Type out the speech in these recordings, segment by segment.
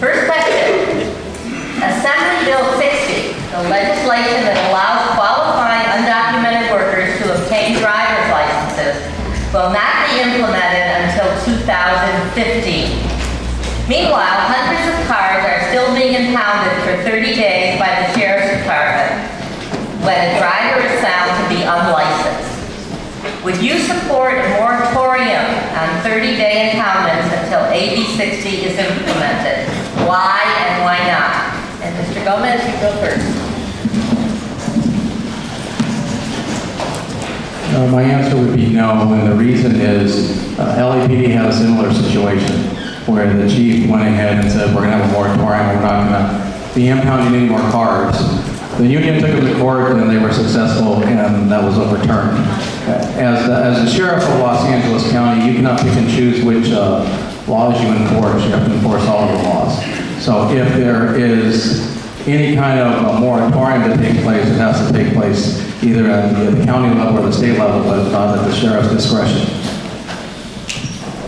First question. Assembly Bill 60, the legislation that allows qualified undocumented workers to obtain driver's licenses, will not be implemented until 2015. Meanwhile, hundreds of cars are still being impounded for 30 days by the Sheriff's Department when a driver is found to be unlicensed. Would you support a moratorium on 30-day impoundments until AB 60 is implemented? Why and why not? And Mr. Gomez, you go first. My answer would be no, and the reason is LAPD had a similar situation where the chief went ahead and said, we're going to have a moratorium, we're not going to be impounding any more cars. The union took them to court and they were successful, and that was overturned. As the sheriff of Los Angeles County, you cannot pick and choose which laws you enforce. You have to enforce all of the laws. So if there is any kind of a moratorium to take place, it has to take place either at the county level or the state level, but it's not at the sheriff's discretion.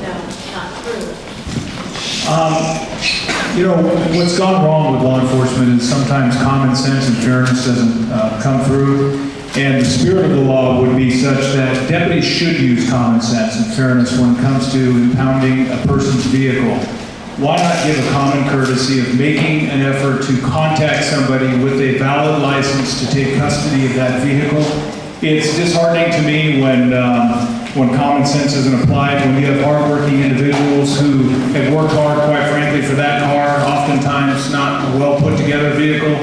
No, not true. You know, what's gone wrong with law enforcement is sometimes common sense and fairness doesn't come through. And the spirit of the law would be such that deputies should use common sense and fairness when it comes to impounding a person's vehicle. Why not give a common courtesy of making an effort to contact somebody with a valid license to take custody of that vehicle? It's disheartening to me when common sense isn't applied, when you have hardworking individuals who have worked hard, quite frankly, for that car, oftentimes not a well put together vehicle,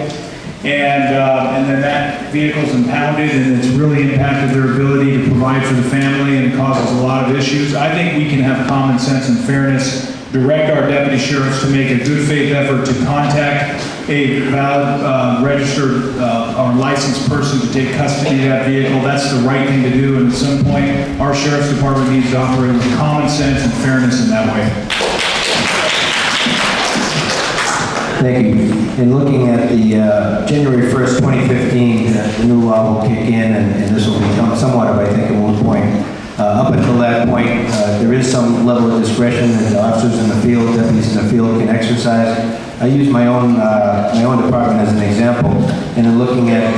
and then that vehicle's impounded and it's really impacted their ability to provide for the family and causes a lot of issues. I think we can have common sense and fairness, direct our deputy sheriffs to make a good faith effort to contact a valid, registered, or licensed person to take custody of that vehicle. That's the right thing to do, and at some point, our sheriff's department needs to operate with common sense and fairness in that way. Thank you. In looking at the January 1st, 2015, the new law will kick in, and this will become somewhat of, I think, a moot point. Up until that point, there is some level of discretion that the officers in the field, deputies in the field can exercise. I use my own department as an example, and in looking at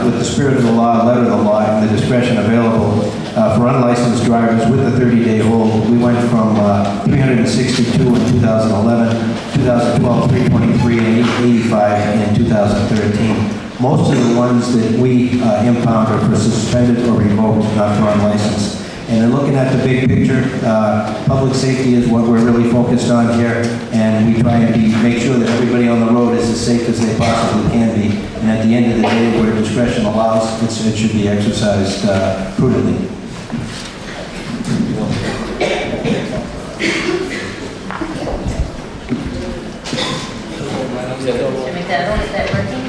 with the spirit of the law, letter of the law, and the discretion available for unlicensed drivers with a 30-day hold, we went from 362 in 2011, 2012, 323, and 885 in 2013. Most of the ones that we impound are for suspended or revoked, not for unlicensed. And in looking at the big picture, public safety is what we're really focused on here, and we try and make sure that everybody on the road is as safe as they possibly can be. And at the end of the day, where discretion allows, it should be exercised prudently. Mr. McDonald, is that working?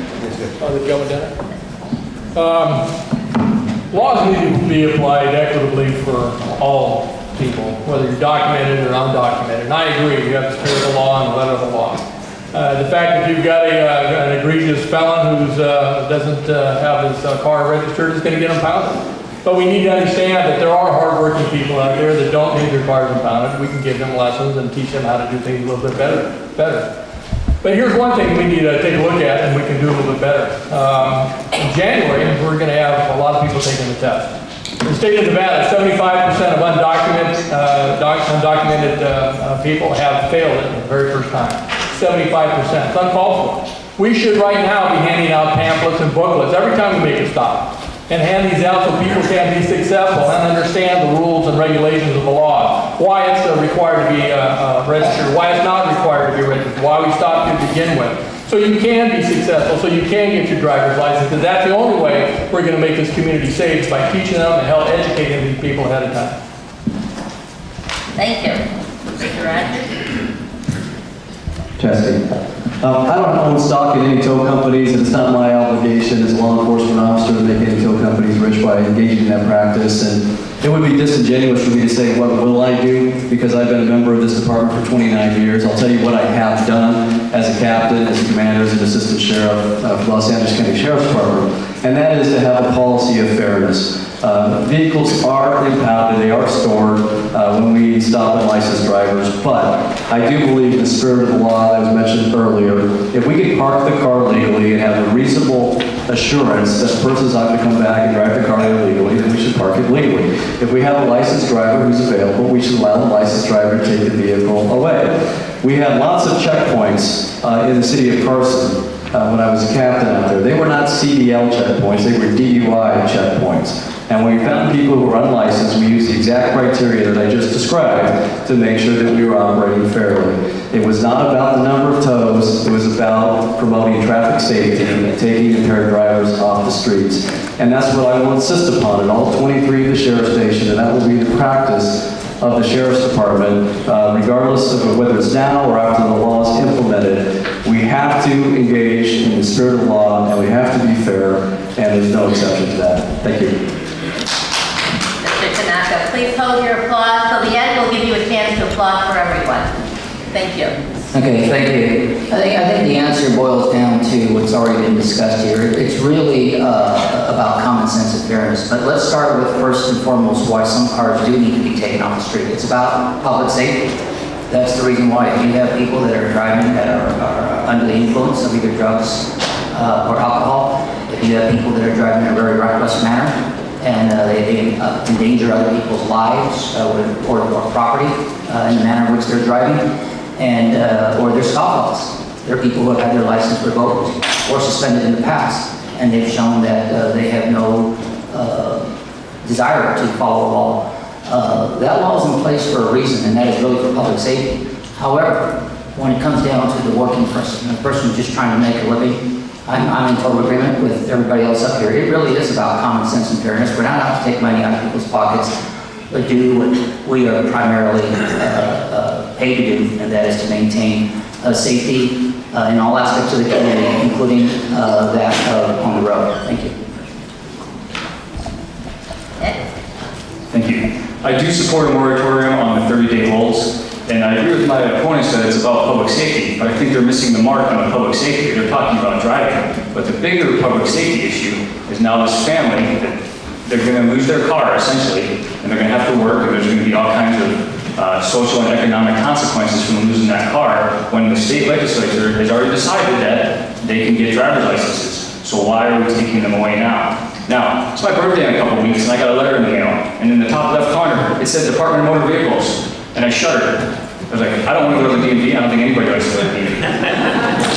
Oh, they've got it. Laws need to be applied equitably for all people, whether you're documented or undocumented. And I agree, you have the spirit of the law and the letter of the law. The fact that you've got an egregious felon who doesn't have his car registered is going to get impounded. But we need to understand that there are hardworking people out there that don't need their cars impounded. We can give them lessons and teach them how to do things a little bit better. But here's one thing we need to take a look at, and we can do a little bit better. In January, we're going to have a lot of people taking the test. In the state of Nevada, 75% of undocumented people have failed it the very first time. 75%. It's uncalled for. We should right now be handing out pamphlets and booklets every time we make a stop, and hand these out so people can be successful and understand the rules and regulations of the law. Why it's required to be registered, why it's not required to be registered, why we stopped to begin with. So you can be successful, so you can get your driver's license, because that's the only way we're going to make this community safe, by teaching them and help educating these people ahead of time. Thank you. Mr. Rogers? Jesse. I don't own stock in any tow companies, and it's not my obligation as a law enforcement officer to make any tow companies rich by engaging in that practice. And it would be disingenuous for me to say, what will I do? Because I've been a member of this department for 29 years. I'll tell you what I have done as a captain, as a commander, as an assistant sheriff of Los Angeles County Sheriff's Department. And that is to have a policy of fairness. Vehicles are impounded, they are stored when we stop unlicensed drivers, but I do believe the spirit of the law that was mentioned earlier, if we can park the car legally and have a reasonable assurance that the person's not going to come back and drive the car illegally, then we should park it legally. If we have a licensed driver who's available, we should allow the licensed driver to take the vehicle away. We had lots of checkpoints in the city of Carson when I was a captain out there. They were not CDL checkpoints, they were DUI checkpoints. And when we found people who were unlicensed, we used the exact criteria that I just described to make sure that we were operating fairly. It was not about the number of tows, it was about promoting traffic safety and taking impaired drivers off the streets. And that's what I will insist upon in all 23 of the sheriff's station, and that will be the practice of the Sheriff's Department, regardless of whether it's now or after the law is implemented. We have to engage in the spirit of law, and we have to be fair, and there's no exception to that. Thank you. Mr. Tanaka, please hold your applause till the end. We'll give you a chance to applaud for everyone. Thank you. Okay, thank you. I think the answer boils down to what's already been discussed here. It's really about common sense and fairness. But let's start with first and foremost why some cars do need to be taken off the street. It's about public safety. That's the reason why. If you have people that are driving that are under the influence of either drugs or alcohol, if you have people that are driving in a very reckless manner, and they endanger other people's lives or property in the manner in which they're driving, and or they're scofflaws. There are people who have had their license revoked or suspended in the past, and they've shown that they have no desire to follow the law. That law is in place for a reason, and that is really for public safety. However, when it comes down to the working person, the person who's just trying to make a living, I'm in total agreement with everybody else up here. It really is about common sense and fairness. We're not out to take money out of people's pockets, but do what we are primarily paid to do, and that is to maintain safety in all aspects of the community, including that on the road. Thank you. Thank you. I do support a moratorium on the 30-day holds, and I agree with my opponents that it's about public safety, but I think they're missing the mark on the public safety. They're talking about driving, but the bigger public safety issue is now this family that they're going to lose their car, essentially, and they're going to have to work, and there's going to be all kinds of social and economic consequences from losing that car when the state legislature has already decided that they can get driver's licenses. So why are we taking them away now? Now, it's my birthday in a couple weeks, and I got a letter in the mail, and in the top left corner, it said Department of Motor Vehicles, and I shuddered. I was like, I don't want to go to the DMV. I don't think anybody likes to go to the DMV.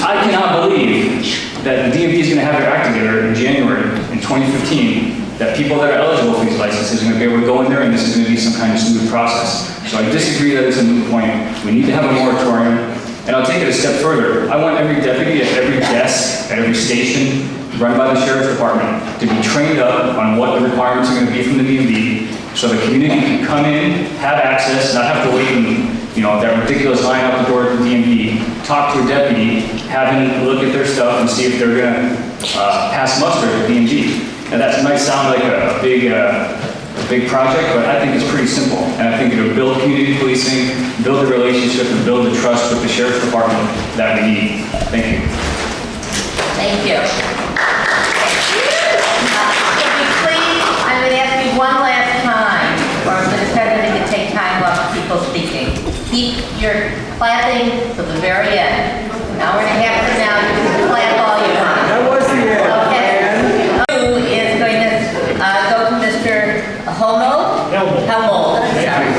I cannot believe that the DMV is going to have their act together in January in 2015, that people that are eligible for these licenses are going to be able to go in there, and this is going to be some kind of smooth process. So I disagree that it's a moot point. We need to have a moratorium, and I'll take it a step further. I want every deputy at every desk, at every station, run by the Sheriff's Department, to be trained up on what the requirements are going to be from the DMV, so the community can come in, have access, not have to wait in, that ridiculous line out the door at the DMV, talk to a deputy, have him look at their stuff and see if they're going to pass muster at the DMV. And that might sound like a big project, but I think it's pretty simple. And I think it'll build community policing, build the relationship, and build the trust with the Sheriff's Department that we need. Thank you. Thank you. Could you please, I'm going to ask you one last time, or I'm going to tell you to take time off people speaking. Keep your clapping to the very end. An hour and a half from now, you can clap all you want. That was the end. Okay. Who is going to go to Mr. Helmold? Helmold. Sorry.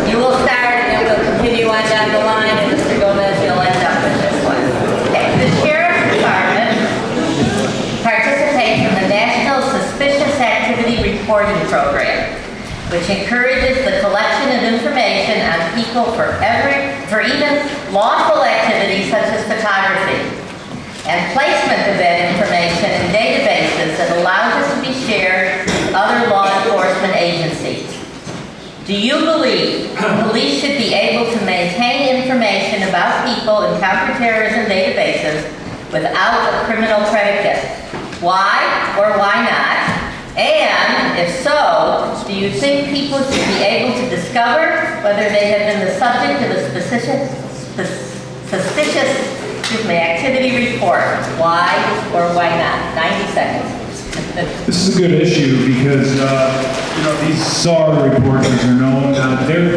You will start, and then we'll continue on down the line, and Mr. Gomez, you'll end up with this one. Okay. The Sheriff's Department participates in the National Suspicious Activity Reporting Program, which encourages the collection of information on people for even lawful activities such as photography, and placement of that information in databases that allows it to be shared with other law enforcement agencies. Do you believe police should be able to maintain information about people in counterterrorism databases without a criminal predicate? Why or why not? And if so, do you think people should be able to discover whether they have been the subject of a suspicious activity report? Why or why not? 90 seconds. This is a good issue because, these SAR reports, as they're known,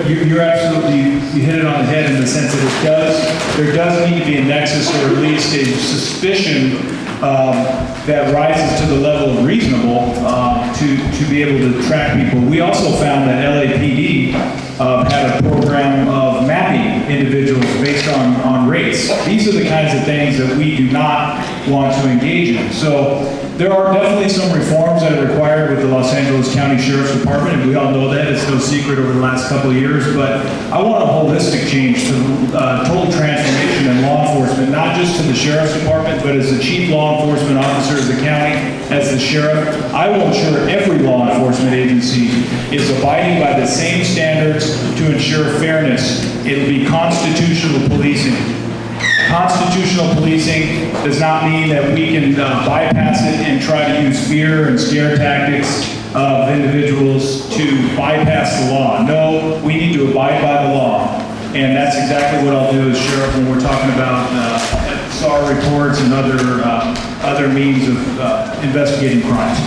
you're absolutely, you hit it on the head in the sense that there does need to be a nexus or at least a suspicion that rises to the level of reasonable to be able to track people. We also found that LAPD had a program of mapping individuals based on race. These are the kinds of things that we do not want to engage in. So there are definitely some reforms that are required with the Los Angeles County Sheriff's Department, and we all know that. It's no secret over the last couple of years, but I want a holistic change to total transformation in law enforcement, not just to the Sheriff's Department, but as the chief law enforcement officer of the county, as the sheriff. I will ensure every law enforcement agency is abiding by the same standards to ensure fairness. It'll be constitutional policing. Constitutional policing does not mean that we can bypass it and try to use fear and scare tactics of individuals to bypass the law. No, we need to abide by the law. And that's exactly what I'll do as sheriff when we're talking about SAR reports and other means of investigating crimes.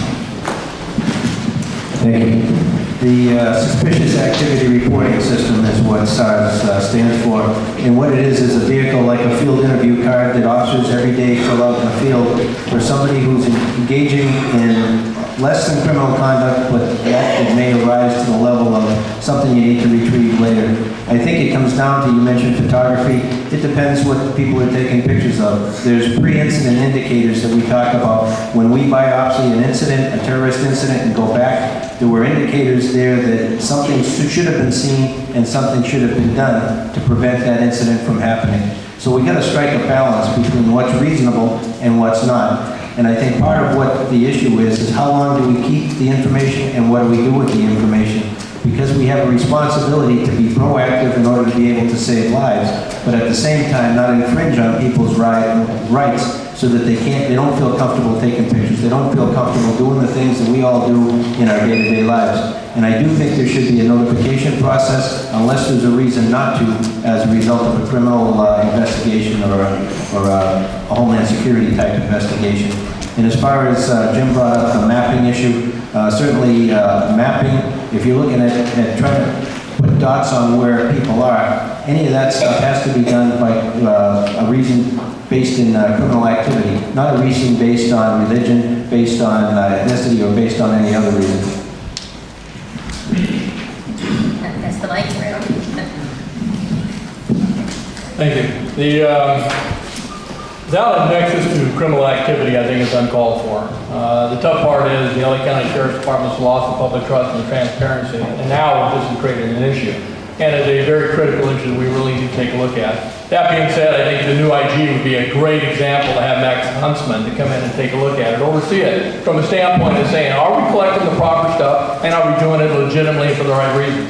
Thank you. The suspicious activity reporting system is what SARS stands for. And what it is a vehicle like a field interview card that officers every day fill out in the field for somebody who's engaging in less than criminal conduct, but that may arise to the level of something you need to retrieve later. I think it comes down to, you mentioned photography, it depends what people are taking pictures of. There's pre-incident indicators that we talk about. When we biopsy an incident, a terrorist incident, and go back, there were indicators there that something should have been seen and something should have been done to prevent that incident from happening. So we got to strike a balance between what's reasonable and what's not. And I think part of what the issue is how long do we keep the information and what do we do with the information? Because we have a responsibility to be proactive in order to be able to save lives, but at the same time not infringe on people's rights so that they don't feel comfortable taking pictures. They don't feel comfortable doing the things that we all do in our day-to-day lives. And I do think there should be a notification process unless there's a reason not to as a result of a criminal investigation or a Homeland Security type investigation. And as far as Jim brought up the mapping issue, certainly mapping, if you're looking at trying to put dots on where people are, any of that stuff has to be done by a reason based in criminal activity, not a reason based on religion, based on ethnicity, or based on any other reason. That's the mic. Thank you. The valid nexus to criminal activity, I think, is uncalled for. The tough part is the LA County Sheriff's Department's loss of public trust and transparency, and now this has created an issue. And it's a very critical issue we really need to take a look at. That being said, I think the new IG would be a great example to have Max Huntsman to come in and take a look at it, oversee it, from a standpoint of saying, are we collecting the proper stuff, and are we doing it legitimately for the right reasons?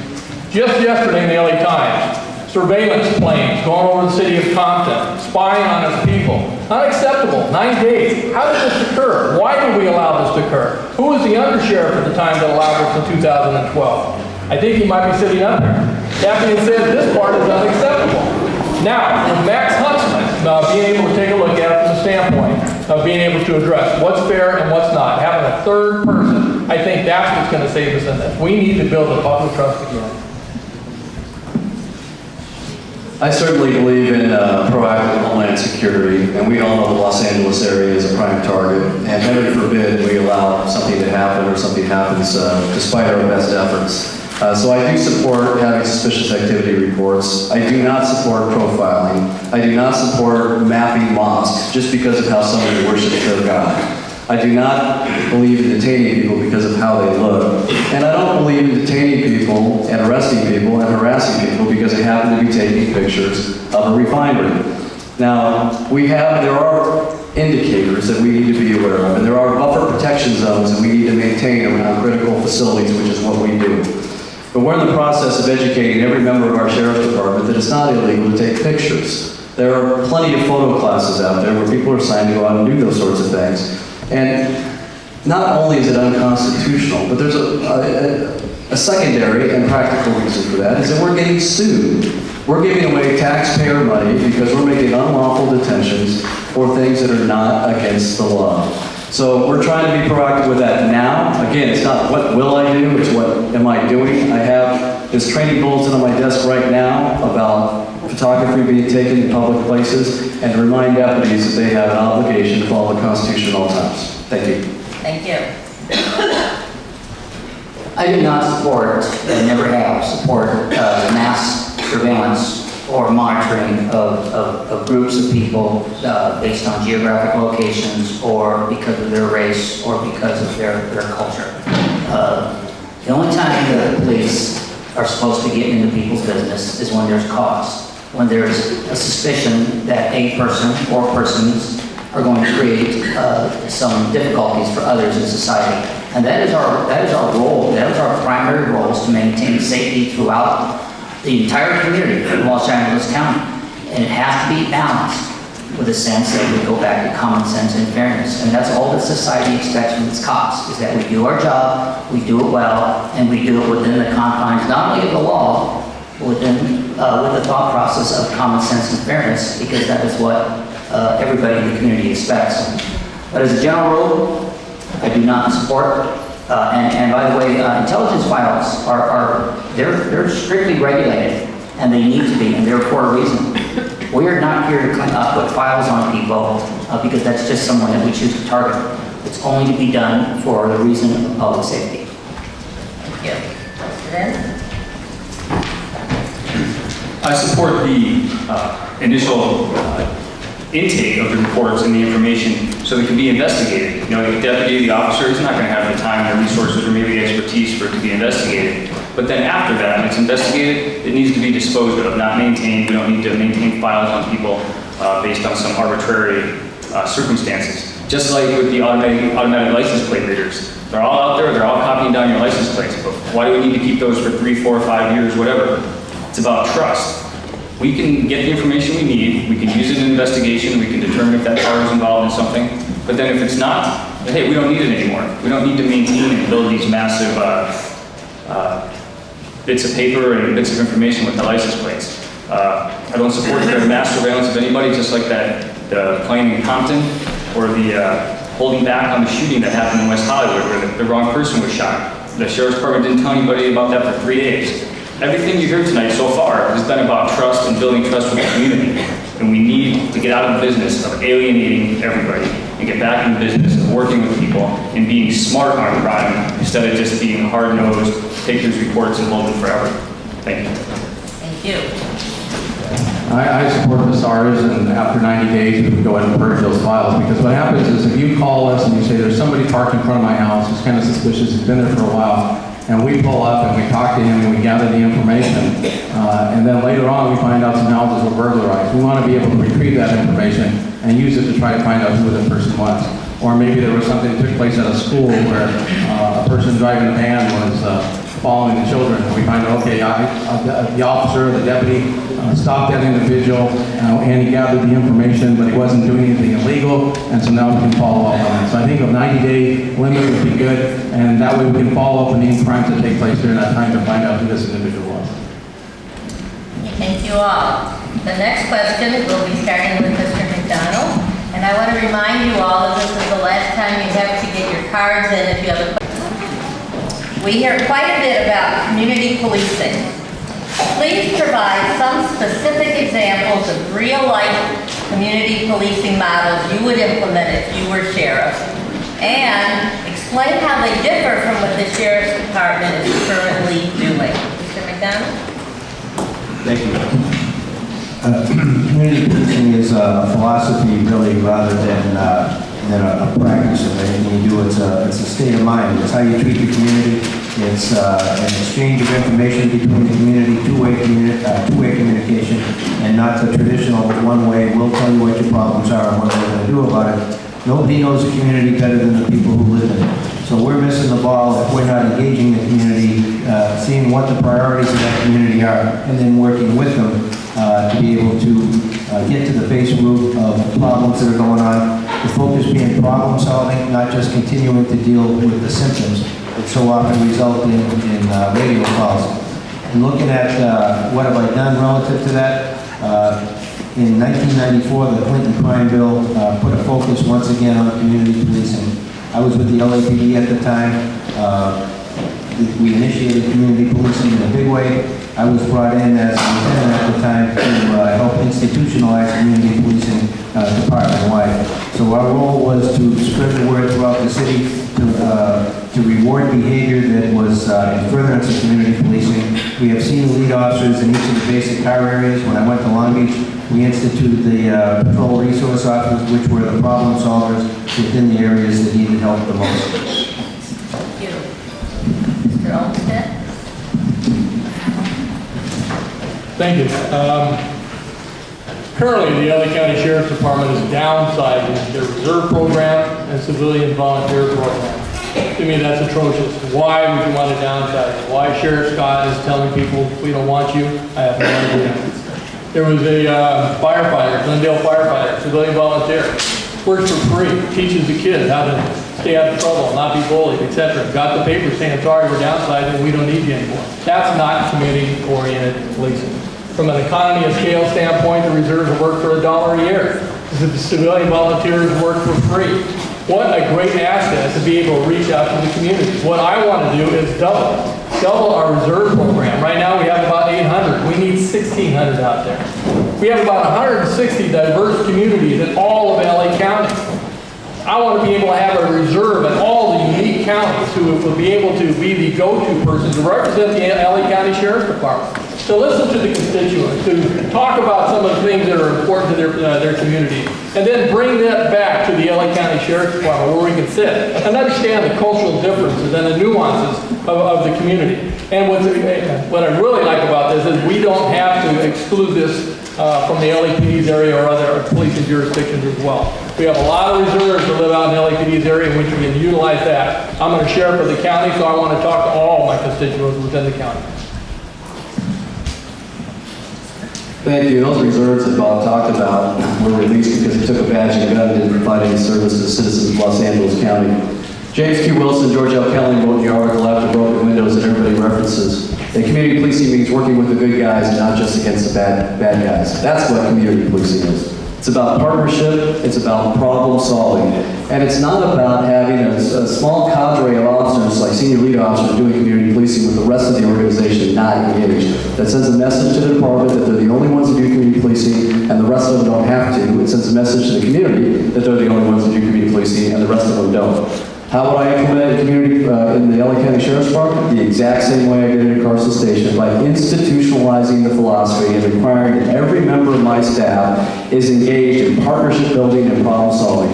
Just yesterday in the LA Times, surveillance planes going over the city of Compton, spying on its people. Unacceptable, 9 days. How did this occur? Why did we allow this to occur? Who was the undersheriff at the time that allowed this in 2012? I think he might be sitting up here. That being said, this part is unacceptable. Now, with Max Huntsman being able to take a look at it from the standpoint of being able to address what's fair and what's not, having a third person, I think that's what's going to save us in this. We need to build the public trust again. I certainly believe in proactive homeland security, and we all know the Los Angeles area is a prime target, and heaven forbid we allow something to happen or something happens despite our best efforts. So I do support having suspicious activity reports. I do not support profiling. I do not support mapping mosques just because of how somebody worships their God. I do not believe in detaining people because of how they look. And I don't believe in detaining people and arresting people and harassing people because they happen to be taking pictures of a refinery. Now, there are indicators that we need to be aware of, and there are buffer protection zones that we need to maintain around critical facilities, which is what we do. But we're in the process of educating every member of our sheriff's department that it's not illegal to take pictures. There are plenty of photo classes out there where people are assigned to go out and do those sorts of things. And not only is it unconstitutional, but there's a secondary and practical reason for that, is that we're getting sued. We're giving away taxpayer money because we're making unlawful detentions for things that are not against the law. So we're trying to be proactive with that now. Again, it's not what will I do, it's what am I doing. I have this training bulletin on my desk right now about photography being taken in public places and to remind deputies that they have an obligation to follow the Constitution at all times. Thank you. Thank you. I do not support, and never have, support mass surveillance or monitoring of groups of people based on geographic locations or because of their race or because of their culture. The only time the police are supposed to get into people's business is when there's cause, when there's a suspicion that a person or persons are going to create some difficulties for others in society. And that is our role, that is our primary role, is to maintain safety throughout the entire community of Los Angeles County. And it has to be balanced with a sense that we go back to common sense and fairness. And that's all that society expects from its cops, is that we do our job, we do it well, and we do it within the confines, not only of the law, but with the thought process of common sense and fairness, because that is what everybody in the community expects. But as a general rule, I do not support, and by the way, intelligence files they're strictly regulated, and they need to be, and they're for a reason. We are not here to put files on people because that's just someone that we choose to target. It's only to be done for the reason of public safety. Thank you. Mr. Vince? I support the initial intake of the reports and the information so they can be investigated. You know, the deputy, the officer is not going to have the time, the resources, or maybe the expertise for it to be investigated. But then after that, when it's investigated, it needs to be disposed of, not maintained. We don't need to maintain files on people based on some arbitrary circumstances. Just like with the automatic license plate readers. They're all out there, they're all copying down your license plates. But why do we need to keep those for 3, 4, 5 years, whatever? It's about trust. We can get the information we need, we can use it in an investigation, we can determine if that car is involved in something, but then if it's not, then hey, we don't need it anymore. We don't need to maintain and build these massive bits of paper and bits of information with the license plates. I don't support the mass surveillance of anybody, just like the plane in Compton, or the holding back on the shooting that happened in West Hollywood, where the wrong person was shot. The sheriff's department didn't tell anybody about that for 3 days. Everything you heard tonight so far has been about trust and building trust with the community. And we need to get out of the business of alienating everybody and get back in the business of working with people and being smart on crime instead of just being hard-nosed, take these reports and hold them forever. Thank you. Thank you. I support the SARS, and after 90 days, we would go ahead and purge those files, because what happens is if you call us and you say, there's somebody parked in front of my house, who's kind of suspicious, he's been there for a while, and we pull up and we talk to him and we gather the information, and then later on we find out some houses were burglarized. We want to be able to retrieve that information and use it to try to find out who the person was. Or maybe there was something that took place at a school where a person driving a van was following the children. And we find out, okay, the officer, the deputy, stopped that individual and he gathered the information, but he wasn't doing anything illegal, and so now we can follow up on it. So I think a 90-day limit would be good, and that way we can follow up on any crimes that take place during that time to find out who this individual was. Thank you all. The next question will be starting with Mr. McDonald. And I want to remind you all that this is the last time you have to get your cards in if you have a question. We hear quite a bit about community policing. Please provide some specific examples of real-life community policing models you would implement if you were sheriff. And explain how they differ from what the sheriff's department is currently doing. Mr. McDonald? Thank you. Community policing is a philosophy, really, rather than a practice of anything you do. It's a state of mind. It's how you treat the community. It's an exchange of information between the community, two-way communication, and not the traditional one-way, we'll tell you what your problems are and what we're going to do about it. Nobody knows the community better than the people who live in it. So we're missing the ball if we're not engaging the community, seeing what the priorities of that community are, and then working with them to be able to get to the base root of the problems that are going on. The focus being problem solving, not just continuing to deal with the symptoms that so often result in radio calls. And looking at what have I done relative to that, In 1994, the Clinton crime bill put a focus once again on community policing. I was with the LAPD at the time. We initiated community policing in a big way. I was brought in as lieutenant at the time to help institutionalize community policing department-wide. So our role was to spread the word throughout the city, to reward behavior that was in furtherance of community policing. We have seen lead officers in each of the basic car areas. When I went to Long Beach, we instituted the patrol resource officers, which were the problem solvers within the areas that needed help the most. Thank you. Mr. Olmsted? Thank you. Currently, the LA County Sheriff's Department is downsizing their reserve program and civilian volunteer program. To me, that's atrocious. Why would you want to downsize? Why Sheriff Scott is telling people, we don't want you? I have no idea. There was a firefighter, Glendale firefighter, civilian volunteer, works for free, teaches the kids how to stay out of trouble, not be bullied, etc. Got the paper saying, sorry, we're downsizing, we don't need you anymore. That's not community-oriented policing. From an economy of scale standpoint, the reserves work for $1 a year. The civilian volunteers work for free. What a great asset to be able to reach out to the community. What I want to do is double our reserve program. Right now we have about 800. We need 1,600 out there. We have about 160 diverse communities in all of LA County. I want to be able to have a reserve in all the unique counties who will be able to be the go-to person to represent the LA County Sheriff's Department. To listen to the constituents, to talk about some of the things that are important to their community, and then bring that back to the LA County Sheriff's Department where we can sit and understand the cultural differences and the nuances of the community. And what I really like about this is we don't have to exclude this from the LAPD's area or other policing jurisdictions as well. We have a lot of reserves that live out in the LAPD's area in which we can utilize that. I'm a sheriff of the county, so I want to talk to all my constituents within the county. Thank you. Those reserves that Bob talked about were released because he took a badge and gun and didn't provide any service to the citizens of Los Angeles County. James Q. Wilson, George L. Kelly wrote in the article after broken windows that everybody references. And community policing means working with the good guys and not just against the bad guys. That's what community policing is. It's about partnership, it's about problem solving, and it's not about having a small cadre of officers, like senior lead officers, doing community policing with the rest of the organization not engaged. That sends a message to the department that they're the only ones that do community policing, and the rest of them don't have to. It sends a message to the community that they're the only ones that do community policing, and the rest of them don't. How would I implement a community in the LA County Sheriff's Department? The exact same way I did it at Carson Station, by institutionalizing the philosophy and requiring that every member of my staff is engaged in partnership building and problem solving.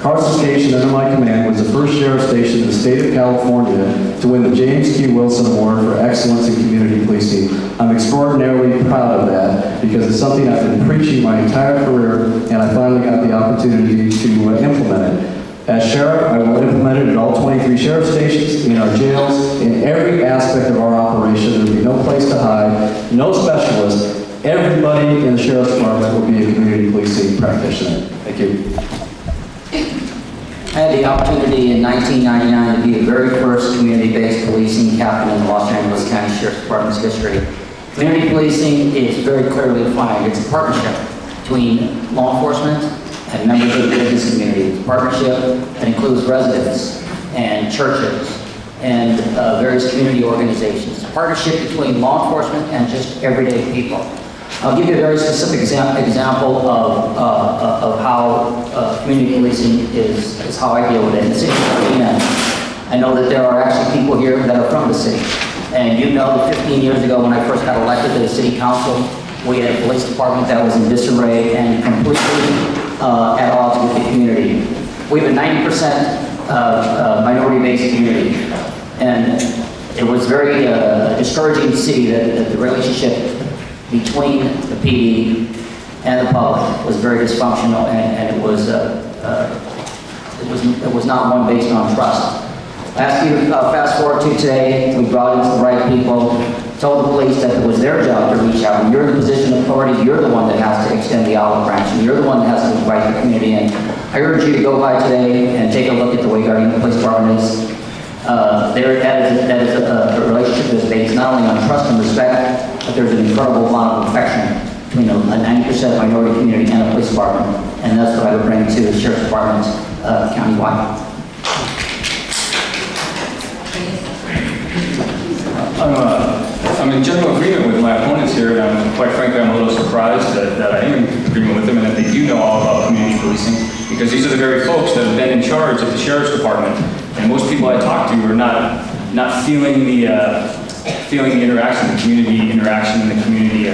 Carson Station, under my command, was the first sheriff station in the state of California to win the James Q. Wilson Award for Excellence in Community Policing. I'm extraordinarily proud of that because it's something I've been preaching my entire career, and I finally got the opportunity to implement it. As sheriff, I will implement it at all 23 sheriff stations, in our jails, in every aspect of our operation. There will be no place to hide, no specialist. Everybody in the sheriff's department will be a community policing practitioner. Thank you. I had the opportunity in 1999 to be the very first community-based policing captain in the Los Angeles County Sheriff's Department's history. Community policing is very clearly defined. It's a partnership between law enforcement and members of the business community. It's a partnership that includes residents and churches and various community organizations. It's a partnership between law enforcement and just everyday people. I'll give you a very specific example of how community policing is how I deal with it. In the city of Medina, I know that there are actually people here that are from the city. And you know that 15 years ago when I first got elected to the city council, we had a police department that was in disarray and completely at odds with the community. We have a 90% minority-based community. And it was very discouraging to see that the relationship between the PD and the public was very dysfunctional, and it was not one based on trust. I ask you to fast forward to today. We brought in the right people, told the police that it was their job to reach out. When you're in a position of authority, you're the one that has to extend the olive branch, and you're the one that has to invite the community in. I urge you to go by today and take a look at the way Guardian Police Department is. That is a relationship that's based not only on trust and respect, but there's an incredible amount of affection between a 90% minority community and a police department, and that's what I would bring to the sheriff's department countywide. I'm in general agreement with my opponents here, and quite frankly, I'm a little surprised that I am in agreement with them and that they do know all about community policing, because these are the very folks that have been in charge of the sheriff's department, and most people I talk to are not feeling the interaction, the community interaction, and the community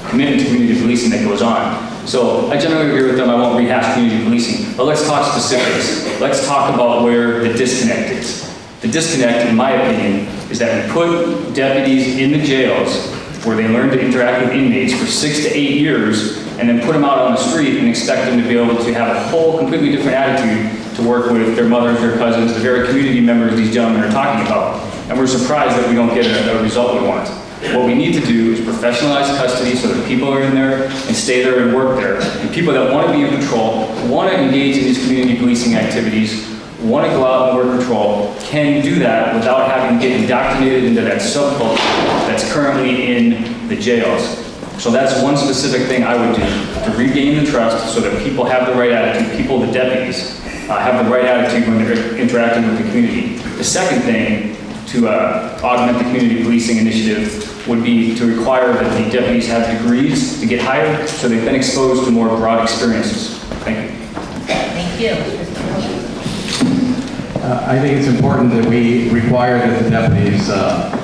commitment to community policing that goes on. So I generally agree with them. I won't rehash community policing, but let's talk specifics. Let's talk about where the disconnect is. The disconnect, in my opinion, is that we put deputies in the jails where they learn to interact with inmates for 6 to 8 years, and then put them out on the street and expect them to be able to have a whole completely different attitude to work with their mothers, their cousins, the very community members these gentlemen are talking about. And we're surprised that we don't get a result we want. What we need to do is professionalize custody so that people are in there and stay there and work there. And people that want to be in patrol, want to engage in these community policing activities, want to go out and work patrol, can do that without having to get indoctrinated into that subculture that's currently in the jails. So that's one specific thing I would do to regain the trust so that people have the right attitude, people, the deputies, have the right attitude when they're interacting with the community. The second thing to augment the community policing initiative would be to require that the deputies have degrees to get hired so they've been exposed to more broad experiences. Thank you. Thank you. I think it's important that we require that the deputies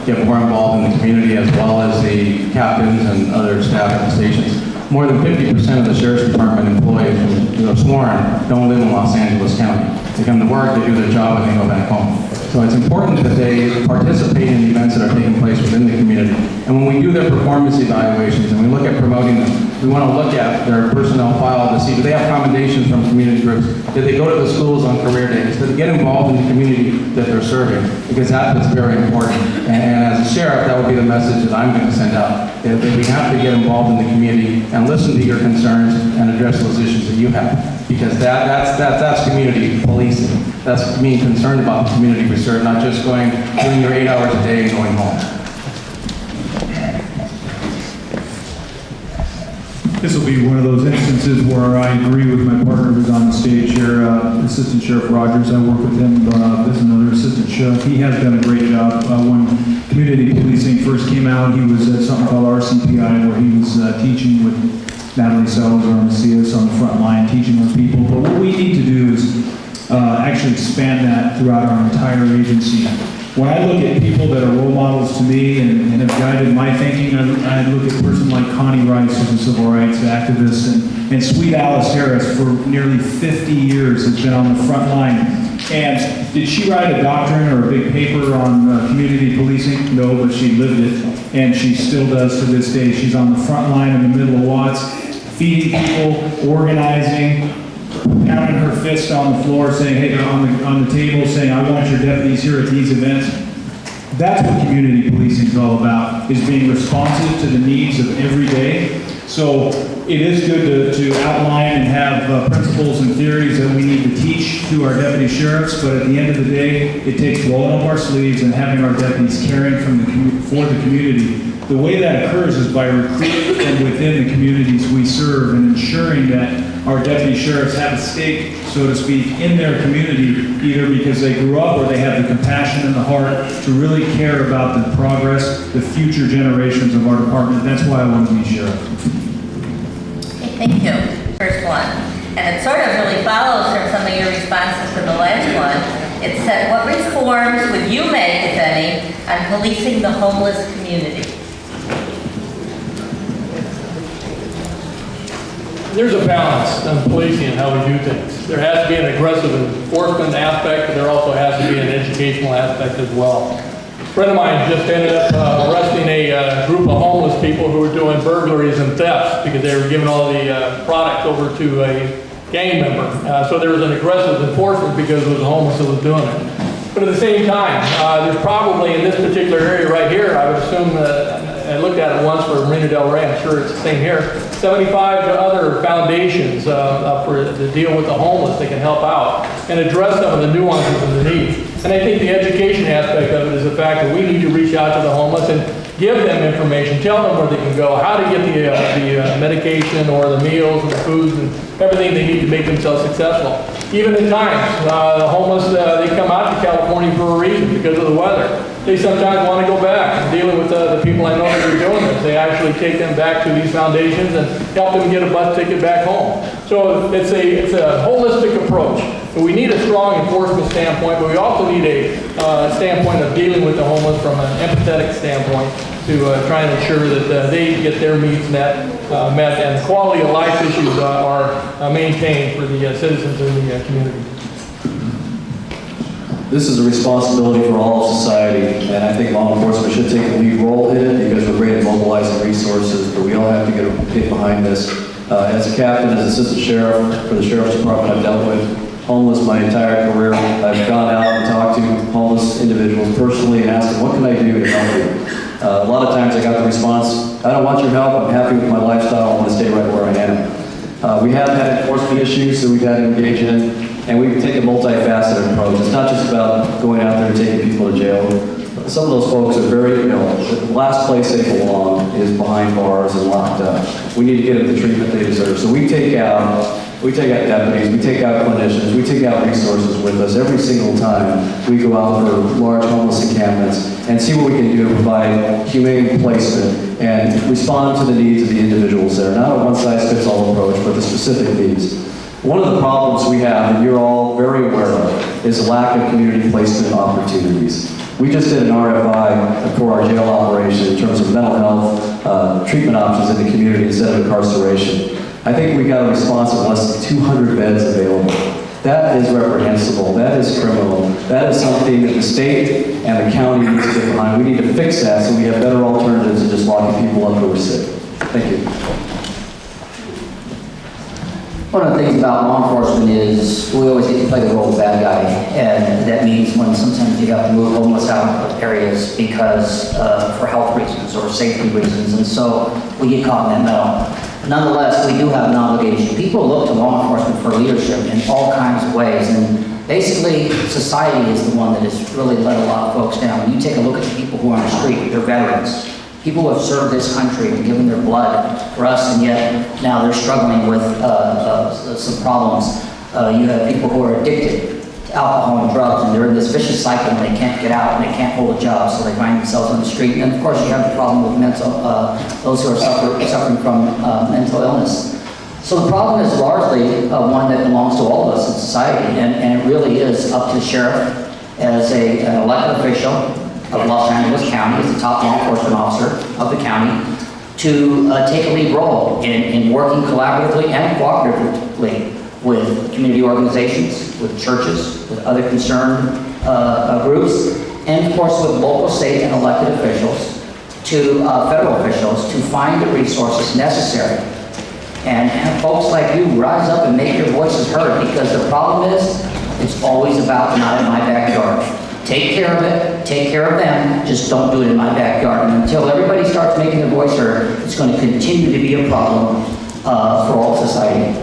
get more involved in the community, as well as the captains and other staff at the stations. More than 50% of the sheriff's department employees who are sworn don't live in Los Angeles County. They come to work, they do their job, and they go back home. So it's important that they participate in the events that are taking place within the community. And when we do their performance evaluations and we look at promoting them, we want to look at their personnel file to see, do they have commendations from community groups? Did they go to the schools on career days? Did they get involved in the community that they're serving? Because that is very important. And as a sheriff, that would be the message that I'm going to send out. That we have to get involved in the community and listen to your concerns and address those issues that you have. Because that's community policing. That's being concerned about the community we serve, not just doing your 8 hours a day and going home. This will be one of those instances where I agree with my partner who's on the stage here, Assistant Sheriff Rogers. I work with him as another assistant sheriff. He has done a great job. When community policing first came out, he was at something called RCPI, where he was teaching with Natalie Salazar and Macias on the front line, teaching our people. But what we need to do is actually expand that throughout our entire agency. When I look at people that are role models to me and have guided my thinking, I look at a person like Connie Rice, who's a civil rights activist, and Sweet Alice Harris, for nearly 50 years, has been on the front line. And did she write a doctrine or a big paper on community policing? No, but she lived it, and she still does to this day. She's on the front line in the middle of Watts, feeding people, organizing, pounding her fist on the floor, saying, hey, on the table, saying, I want your deputies here at these events. That's what community policing is all about, is being responsive to the needs of every day. So it is good to outline and have principles and theories that we need to teach to our deputy sheriffs, but at the end of the day, it takes rolling up our sleeves and having our deputies caring for the community. The way that occurs is by recruiting from within the communities we serve and ensuring that our deputy sheriffs have a stake, so to speak, in their community, either because they grew up or they have the compassion and the heart to really care about the progress, the future generations of our department. That's why I want to be sheriff. Okay, thank you. First one. And it sort of really follows from some of your responses to the last one. It said, what reforms would you make, if any, on policing the homeless community? There's a balance on policing and how we do things. There has to be an aggressive enforcement aspect, but there also has to be an educational aspect as well. A friend of mine just ended up arresting a group of homeless people who were doing burglaries and thefts because they were giving all the product over to a gang member. So there was an aggressive enforcement because it was a homeless that was doing it. But at the same time, there's probably in this particular area right here, I would assume that, I looked at it once for Marina Del Rey, I'm sure it's the same here, 75 other foundations to deal with the homeless that can help out and address some of the nuances and the needs. And I think the education aspect of it is the fact that we need to reach out to the homeless and give them information, tell them where they can go, how to get the medication or the meals and the foods and everything they need to make themselves successful. Even at times, the homeless, they come out to California for a reason, because of the weather. They sometimes want to go back. And dealing with the people I know that are doing this, they actually take them back to these foundations and help them get a bus ticket back home. So it's a holistic approach. So we need a strong enforcement standpoint, but we also need a standpoint of dealing with the homeless from an empathetic standpoint to try and ensure that they get their needs met and quality of life issues are maintained for the citizens in the community. This is a responsibility for all of society, and I think law enforcement should take a lead role in it because we're great at mobilizing resources, but we all have to get behind this. As a captain, as assistant sheriff for the Sheriff's Department, I've dealt with homeless my entire career. I've gone out and talked to homeless individuals personally and asked them, what can I do to help you? A lot of times I got the response, I don't want your help, I'm happy with my lifestyle, I want to stay right where I am. We have had enforcement issues that we've had to engage in, and we take a multifaceted approach. It's not just about going out there and taking people to jail. Some of those folks are very, the last place they belong is behind bars and locked up. We need to get them the treatment they deserve. So we take out deputies, we take out clinicians, we take out resources with us every single time we go out for large homeless encampments and see what we can do to provide humane placement and respond to the needs of the individuals there. Not a one-size-fits-all approach, but the specific needs. One of the problems we have, and you're all very aware of, is the lack of community placement opportunities. We just did an RFI for our jail operation in terms of mental health treatment options in the community instead of incarceration. I think we got a response of less than 200 beds available. That is reprehensible. That is criminal. That is something that the state and the county needs to get behind. We need to fix that so we have better alternatives than just locking people up who are sick. Thank you. One of the things about law enforcement is we always get to play the role of bad guy, and that means when sometimes you have to move homeless out of areas because for health reasons or safety reasons, and so we get caught in that middle. Nonetheless, we do have an obligation. People look to law enforcement for leadership in all kinds of ways, and basically society is the one that has really let a lot of folks down. When you take a look at the people who are on the street, they're veterans. People who have served this country and given their blood for us, and yet now they're struggling with some problems. You have people who are addicted to alcohol and drugs, and they're in this vicious cycle and they can't get out and they can't hold a job, so they find themselves on the street. And of course, you have the problem with those who are suffering from mental illness. So the problem is largely one that belongs to all of us in society, and it really is up to the sheriff as an elected official of Los Angeles County, as the top law enforcement officer of the county, to take a lead role in working collaboratively and cooperatively with community organizations, with churches, with other concerned groups, and of course with local, state, and elected officials, to federal officials, to find the resources necessary. And have folks like you rise up and make your voices heard, because the problem is, it's always about not in my backyard. Take care of it, take care of them, just don't do it in my backyard. And until everybody starts making their voice heard, it's going to continue to be a problem for all of society.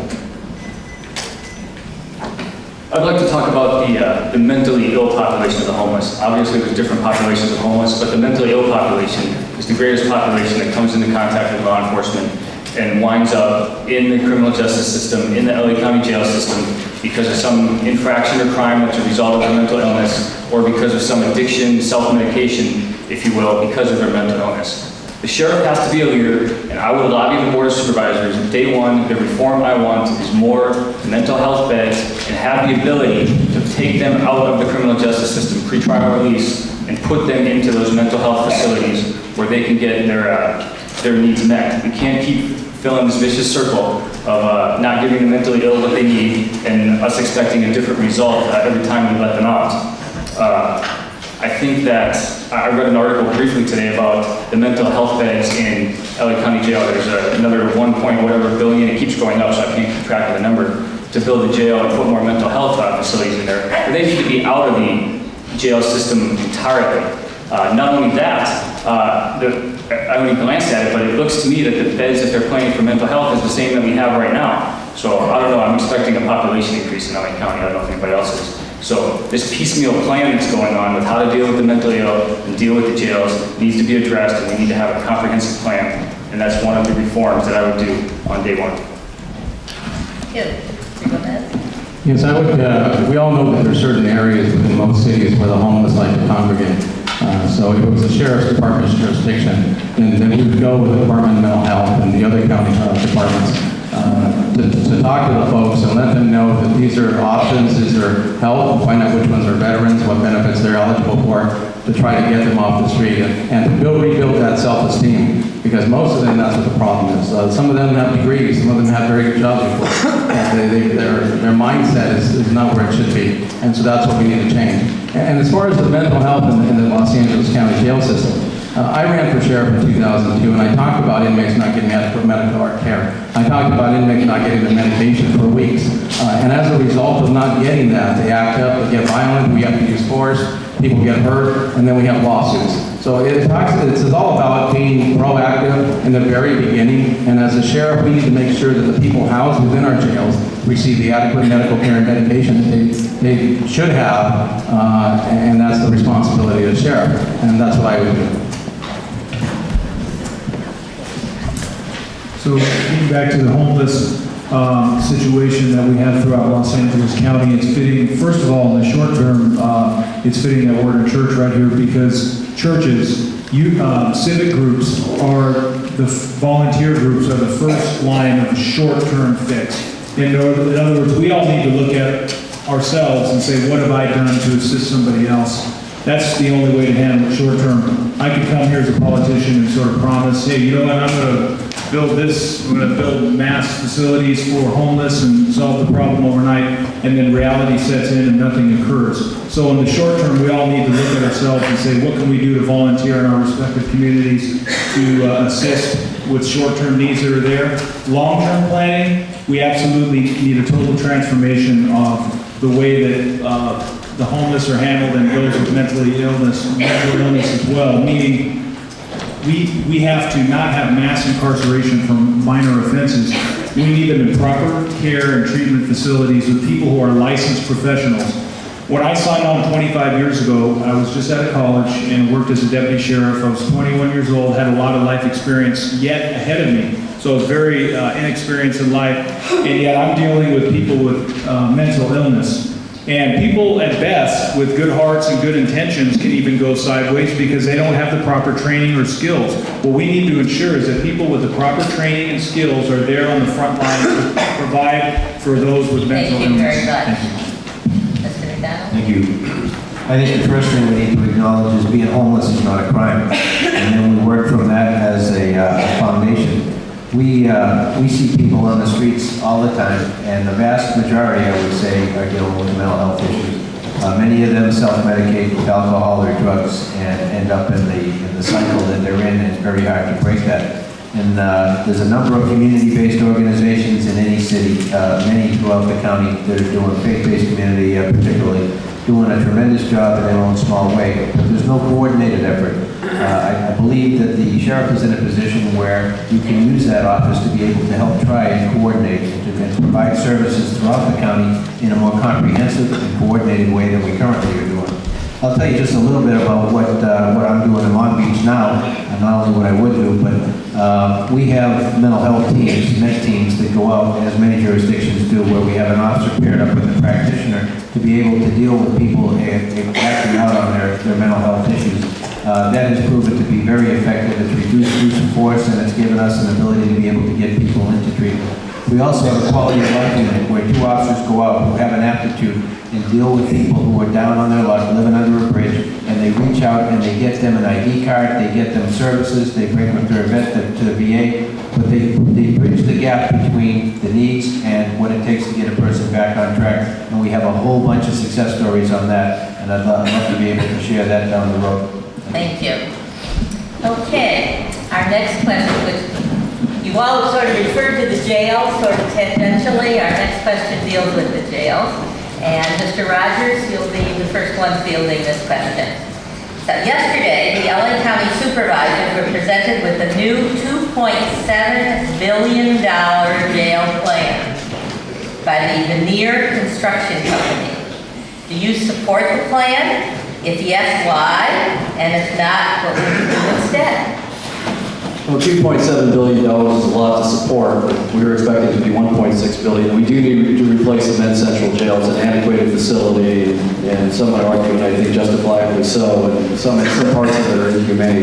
I'd like to talk about the mentally ill population of the homeless. Obviously, there's different populations of homeless, but the mentally ill population is the greatest population that comes into contact with law enforcement and winds up in the criminal justice system, in the LA County jail system, because of some infraction or crime that's a result of their mental illness, or because of some addiction, self-medication, if you will, because of their mental illness. The sheriff has to be a leader, and I would lobby the board of supervisors. Day one, the reform I want is more mental health beds and have the ability to take them out of the criminal justice system, pretrial release, and put them into those mental health facilities where they can get their needs met. We can't keep filling this vicious circle of not giving the mentally ill what they need and us expecting a different result every time we let them out. I think that I read an article briefly today about the mental health beds in LA County Jail. There's another 1 point whatever billion, it keeps going up, so I can't keep track of the number, to build a jail and put more mental health facilities in there. But they need to be out of the jail system entirely. Not only that, I only glanced at it, but it looks to me that the beds that they're planning for mental health is the same that we have right now. So I don't know, I'm expecting a population increase in LA County. I don't know if anybody else is. So this piecemeal plan that's going on with how to deal with the mentally ill and deal with the jails needs to be addressed, and we need to have a comprehensive plan. And that's one of the reforms that I would do on day one. Thank you. Mr. Gomez? Yes, I would, we all know that there are certain areas within most cities where the homeless like to congregate. So if it was the sheriff's department's jurisdiction, then we would go with the Department of Mental Health and the other county departments to talk to the folks and let them know that these are options, these are help, find out which ones are veterans, what benefits they're eligible for, to try to get them off the street and to rebuild that self-esteem. Because most of them, that's what the problem is. Some of them have degrees, some of them have very good jobs before. Their mindset is not where it should be. And so that's what we need to change. And as far as the mental health in the Los Angeles County jail system, I ran for sheriff in 2002, and I talked about inmates not getting adequate medical care. I talked about inmates not getting their medication for weeks. And as a result of not getting that, they act up, they get violent, we have to use force, people get hurt, and then we have lawsuits. So it's all about being proactive in the very beginning, and as a sheriff, we need to make sure that the people housed within our jails receive the adequate medical care and medication that they should have, and that's the responsibility of the sheriff, and that's what I would do. So getting back to the homeless situation that we have throughout Los Angeles County, it's fitting, first of all, in the short term, it's fitting that we're in a church right here because churches, civic groups are the volunteer groups are the first line of a short-term fix. In other words, we all need to look at ourselves and say, what have I done to assist somebody else? That's the only way to handle it short term. I could come here as a politician and sort of promise, hey, you know what, I'm going to build this, I'm going to build mass facilities for homeless and solve the problem overnight, and then reality sets in and nothing occurs. So in the short term, we all need to look at ourselves and say, what can we do to volunteer in our respective communities to assist with short-term needs that are there? Long-term planning, we absolutely need a total transformation of the way that the homeless are handled and those with mental illness as well, meaning we have to not have mass incarceration from minor offenses. We need them in proper care and treatment facilities with people who are licensed professionals. When I signed on 25 years ago, I was just out of college and worked as a deputy sheriff. I was 21 years old, had a lot of life experience yet ahead of me. So I was very inexperienced in life, and yet I'm dealing with people with mental illness. And people at best with good hearts and good intentions can even go sideways because they don't have the proper training or skills. What we need to ensure is that people with the proper training and skills are there on the front line to provide for those with mental illness. Thank you very much. Mr. McDonald? Thank you. I think the first thing we need to acknowledge is being homeless is not a crime. And then we work from that as a foundation. We see people on the streets all the time, and the vast majority, I would say, are dealing with mental health issues. Many of them self-medicate with alcohol or drugs and end up in the cycle that they're in, and it's very hard to break that. And there's a number of community-based organizations in any city, many throughout the county, that are doing faith-based community, particularly, doing a tremendous job in their own small way. But there's no coordinated effort. I believe that the sheriff is in a position where you can use that office to be able to help try and coordinate and to provide services throughout the county in a more comprehensive and coordinated way than we currently are doing. I'll tell you just a little bit about what I'm doing in Long Beach now, and not only what I would do, but we have mental health teams, med teams that go out, as many jurisdictions do, where we have an officer paired up with a practitioner to be able to deal with people acting out on their mental health issues. That has proven to be very effective. It's reduced use of force, and it's given us an ability to be able to get people into treatment. We also have a quality of life unit where 2 officers go out who have an aptitude and deal with people who are down on their luck, living under a bridge, and they reach out and they get them an ID card, they get them services, they bring them to the VA, but they bridge the gap between the needs and what it takes to get a person back on track. And we have a whole bunch of success stories on that, and I'd love to be able to share that down the road. Thank you. Okay, our next question, which you all sort of referred to the jail sort of tangentially. Our next question deals with the jails. And Mr. Rogers, you'll be the first one fielding this question. So yesterday, the LA County supervisors were presented with a new $2.7 billion jail plan by the Veneer Construction Company. Do Do you support the plan? If yes, why? And if not, what would you do instead? Well, $2.7 billion is a lot to support, but we were expecting it to be $1.6 billion. We do need to replace the Men's Central Jail. It's an antiquated facility, and some would argue, and I think justifiably so, and some parts of it are inhumane.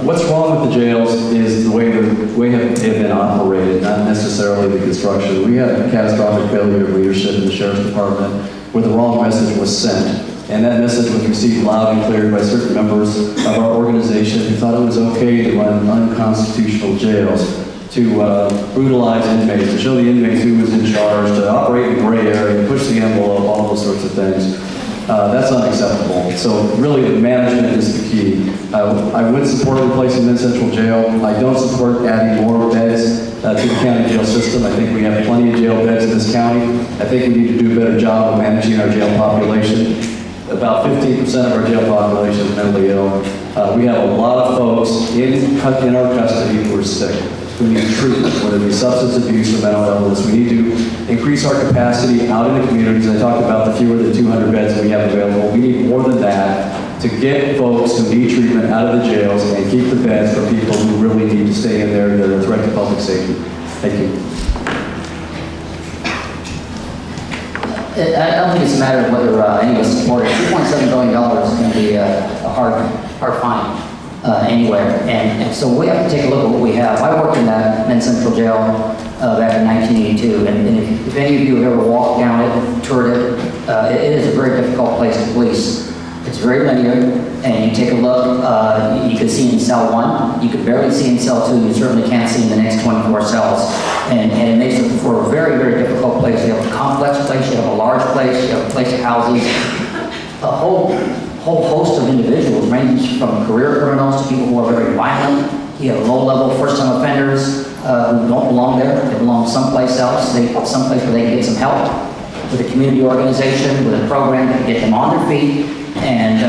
What's wrong with the jails is the way they've been operated, not necessarily the construction. We had a catastrophic failure of leadership in the Sheriff's Department where the wrong message was sent. And that message was received loud and clear by certain members of our organization who thought it was okay to run unconstitutional jails, to brutalize inmates, to show the inmates who was in charge, to operate in the gray area, push the envelope, all those sorts of things. That's unacceptable. So really the management is the key. I would support replacing Men's Central Jail. I don't support adding more beds to the county jail system. I think we have plenty of jail beds in this county. I think we need to do a better job of managing our jail population. About 15% of our jail population is mentally ill. We have a lot of folks in our custody who are sick, who need treatment, whether it be substance abuse or mental illness. We need to increase our capacity out in the communities. I talked about the fewer than 200 beds that we have available. We need more than that to get folks who need treatment out of the jails and keep the beds for people who really need to stay in there that are a threat to public safety. Thank you. I don't think it's a matter of whether any of us support it. $2.7 billion is going to be a hard find anywhere. And so we have to take a look at what we have. I worked in that Men's Central Jail back in 1982. And if any of you have ever walked down it, toured it, it is a very difficult place to police. It's very linear, and you take a look, you can see in cell 1, you can barely see in cell 2, you certainly can't see in the next 24 cells. And it makes it for a very, very difficult place. You have a complex place, you have a large place, you have a place that houses a whole host of individuals, ranging from career criminals to people who are very violent. You have low-level first-time offenders who don't belong there. They belong someplace else, someplace where they can get some help with a community organization, with a program that can get them on their feet and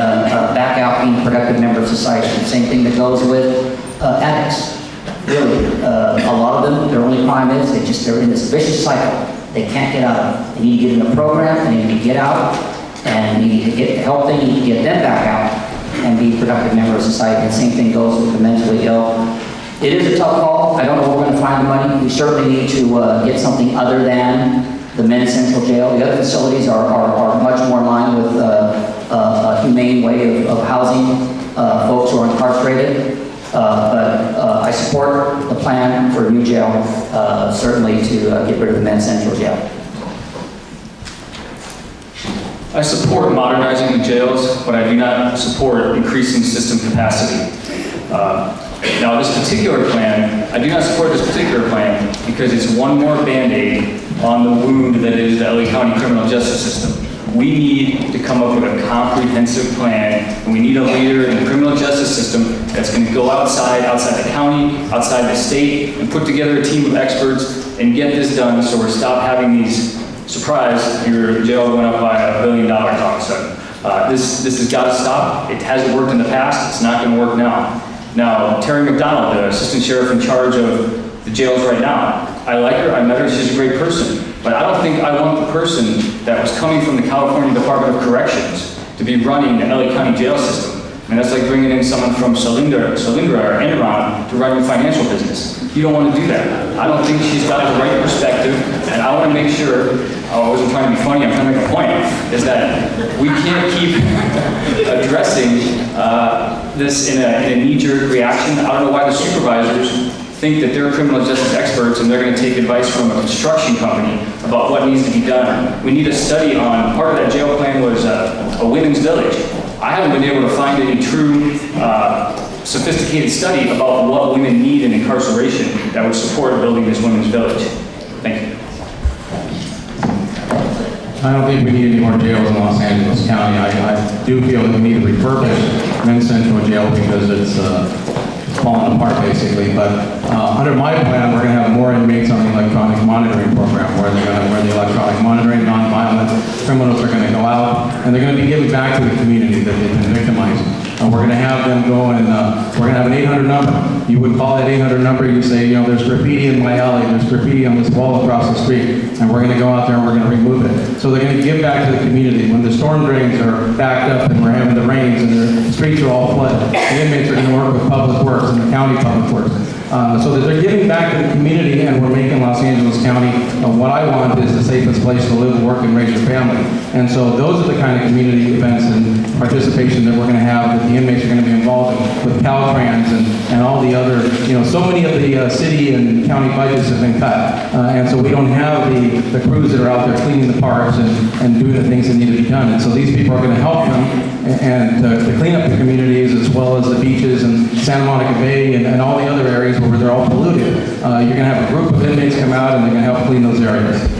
back out being productive member of society. The same thing that goes with addicts. Really, a lot of them, their only crime is they're in this vicious cycle. They can't get out of it. They need to get in a program, they need to get out, and they need to get the help they need to get them back out and be a productive member of society. The same thing goes with the mentally ill. It is a tough call. I don't know where we're going to find the money. We certainly need to get something other than the Men's Central Jail. The other facilities are much more in line with a humane way of housing folks who are incarcerated. But I support the plan for a new jail, certainly to get rid of the Men's Central Jail. I support modernizing the jails, but I do not support increasing system capacity. Now, this particular plan, I do not support this particular plan because it's one more Band-Aid on the wound that is the LA County criminal justice system. We need to come up with a comprehensive plan, and we need a leader in the criminal justice system that's going to go outside the county, outside the state, and put together a team of experts and get this done so we're stop having these, surprise, your jail went up by $1 billion all of a sudden. This has got to stop. It hasn't worked in the past. It's not going to work now. Now, Terry McDonald, the assistant sheriff in charge of the jails right now, I like her. I met her. She's a great person. But I don't think I want the person that was coming from the California Department of Corrections to be running the LA County jail system. And that's like bringing in someone from Solyndra or Enron to run your financial business. You don't want to do that. I don't think she's got the right perspective, and I want to make sure, I wasn't trying to be funny, I'm trying to make a point, is that we can't keep addressing this in a knee-jerk reaction. I don't know why the supervisors think that they're criminal justice experts and they're going to take advice from a construction company about what needs to be done. We need a study on, part of that jail plan was a women's village. I haven't been able to find any true sophisticated study about what women need in incarceration that would support building this women's village. Thank you. I don't think we need any more jails in Los Angeles County. I do feel that we need to refurbish Men's Central Jail because it's falling apart basically. But under my plan, we're going to have more inmates on the electronic monitoring program where they're going to wear the electronic monitoring, nonviolent criminals are going to go out and they're going to be given back to the community that they've been victimized. and we're going to have them go and we're going to have an 800 number. You would call that 800 number, you say, you know, there's graffiti in my alley, there's graffiti on this wall across the street, and we're going to go out there and we're going to remove it. So they're going to give back to the community. When the storm drains are backed up and we're having the rains and the streets are all flooded, the inmates are going to work with Public Works and the county Public Works. So that they're giving back to the community, and we're making Los Angeles County what I want is the safest place to live, work, and raise your family. And so those are the kind of community events and participation that we're going to have, that the inmates are going to be involved in, with Caltrans and all the other, you know, so many of the city and county budgets have been cut. And so we don't have the crews that are out there cleaning the parks and doing the things that need to be done. And so these people are going to help them and to clean up the communities, as well as the beaches and Santa Monica Bay and all the other areas where they're all polluted. You're going to have a group of inmates come out and they're going to help clean those areas.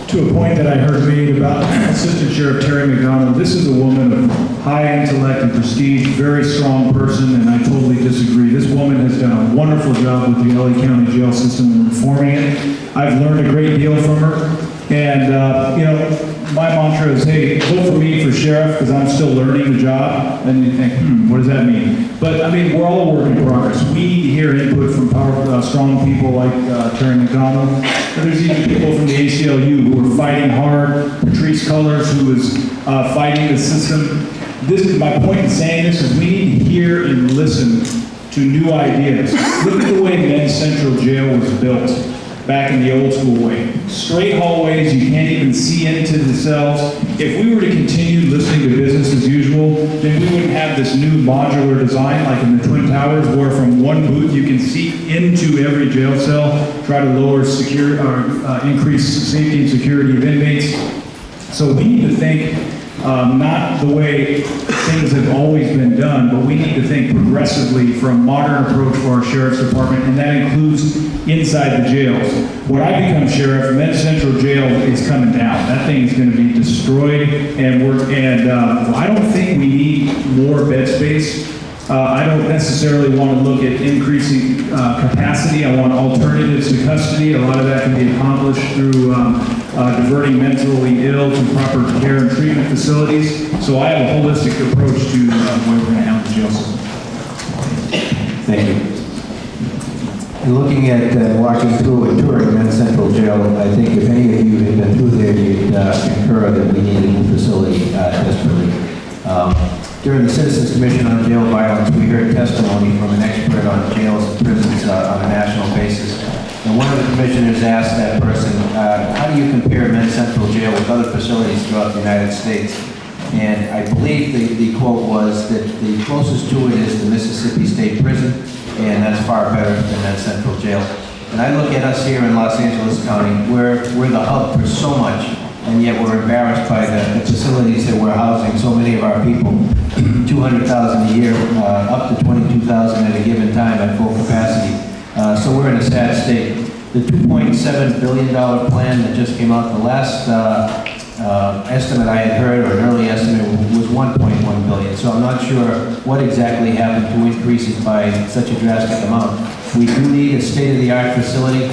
To a point that I heard made about Assistant Sheriff Terry McDonald, this is a woman of high intellect and prestige, very strong person, and I totally disagree. This woman has done a wonderful job with the LA County jail system and reforming it. I've learned a great deal from her, and you know, my mantra is, hey, vote for me for sheriff because I'm still learning the job. And you think, what does that mean? But I mean, we're all a work in progress. We need to hear input from strong people like Terry McDonald. And there's even people from the ACLU who are fighting hard. Patrice Cullors, who is fighting the system. My point in saying this is we need to hear and listen to new ideas. Look at the way Men's Central Jail was built back in the old school way. Straight hallways, you can't even see into the cells. If we were to continue listening to business as usual, then we wouldn't have this new modular design like in the Twin Towers, where from one booth you can see into every jail cell, try to lower security or increase safety and security of inmates. So we need to think not the way things have always been done, but we need to think progressively from a modern approach for our sheriff's department, and that includes inside the jails. When I become sheriff, Men's Central Jail is coming down. That thing is going to be destroyed, and I don't think we need more bed space. I don't necessarily want to look at increasing capacity. I want alternatives to custody. A lot of that can be accomplished through diverting mentally ill to proper care and treatment facilities. So I have a holistic approach to the way we're going to handle the jail system. Thank you. And looking at walking through and touring Men's Central Jail, I think if any of you had been through there, you'd concur that we need a new facility desperately. During the Citizens Commission on Jail Violence, we heard testimony from an expert on jails and prisons on a national basis. And one of the commissioners asked that person, how do you compare Men's Central Jail with other facilities throughout the United States? And I believe the quote was that the closest to it is the Mississippi State Prison, and that's far better than Men's Central Jail. And I look at us here in Los Angeles County, we're the hub for so much, and yet we're embarrassed by the facilities that we're housing so many of our people. 200,000 a year, up to 22,000 at a given time at full capacity. So we're in a sad state. The $2.7 billion plan that just came out, the last estimate I had heard, or an early estimate, was $1.1 billion. So I'm not sure what exactly happened to increase it by such a drastic amount. We do need a state-of-the-art facility.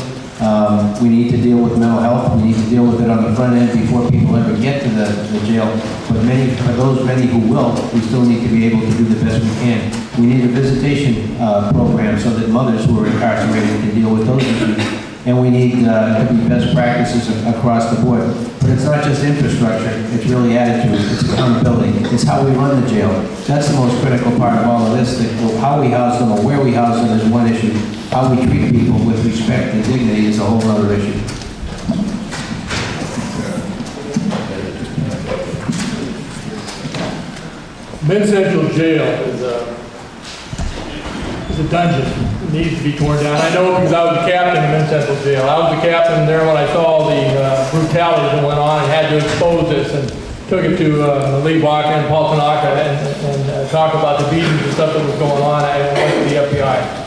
We need to deal with mental health. We need to deal with it on the front end before people ever get to the jail. But for those many who will, we still need to be able to do the best we can. We need a visitation program so that mothers who are incarcerated can deal with those issues. And we need to be best practices across the board. But it's not just infrastructure, it's really attitude, it's accountability, it's how we run the jail. That's the most critical part of all of this, that how we house them or where we house them is one issue. How we treat people with respect and dignity is a whole other issue. Men's Central Jail is a dungeon. It needs to be torn down. I know because I was the captain of Men's Central Jail. I was the captain there when I saw the brutality that went on and had to expose this and took it to Lee Baca and Paul Tanaka and talk about the beatings and stuff that was going on. I went to the FBI.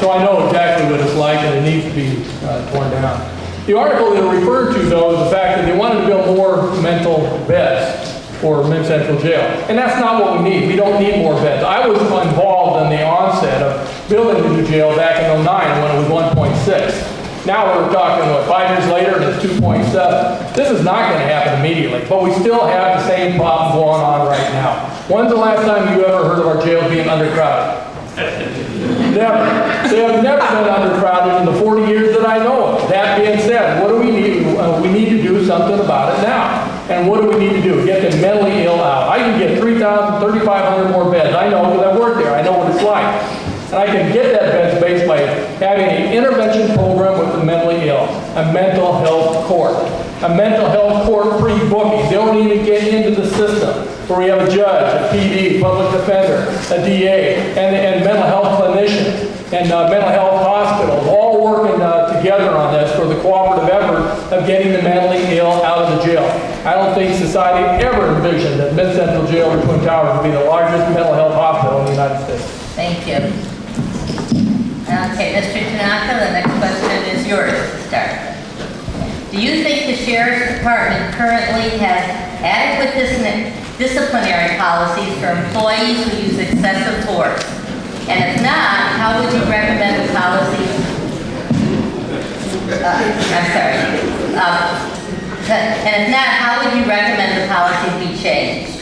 So I know exactly what it's like, and it needs to be torn down. The article that referred to, though, is the fact that they wanted to build more mental beds for Men's Central Jail. And that's not what we need. We don't need more beds. I was involved in the onset of building the new jail back in '09 when it was 1.6. Now we're talking, 5 years later, and it's 2.7. This is not going to happen immediately, but we still have the same problem going on right now. When's the last time you ever heard of our jails being undercrowded? Never. They have never been undercrowded in the 40 years that I know of. That being said, what do we need? We need to do something about it now. And what do we need to do? Get the mentally ill out. I can get 3,000, 3,500 more beds. I know because I work there. I know what it's like. And I can get that bed space by having an intervention program with the mentally ill, a mental health court. A mental health court pre-booking. They don't even get into the system. Where we have a judge, a PD, public defender, a DA, and mental health clinicians, and mental health hospitals, all working together on this for the cooperative effort of getting the mentally ill out of the jail. I don't think society ever envisioned that Mid-Central Jail or Twin Towers would be the largest mental health hospital in the United States. Thank you. Okay, Mr. Tanaka, the next question is yours to start. Do you think the Sheriff's Department currently has adequate disciplinary policies for employees who use excessive force? And if not, how would you recommend the policy? And if not, how would you recommend the policy be changed?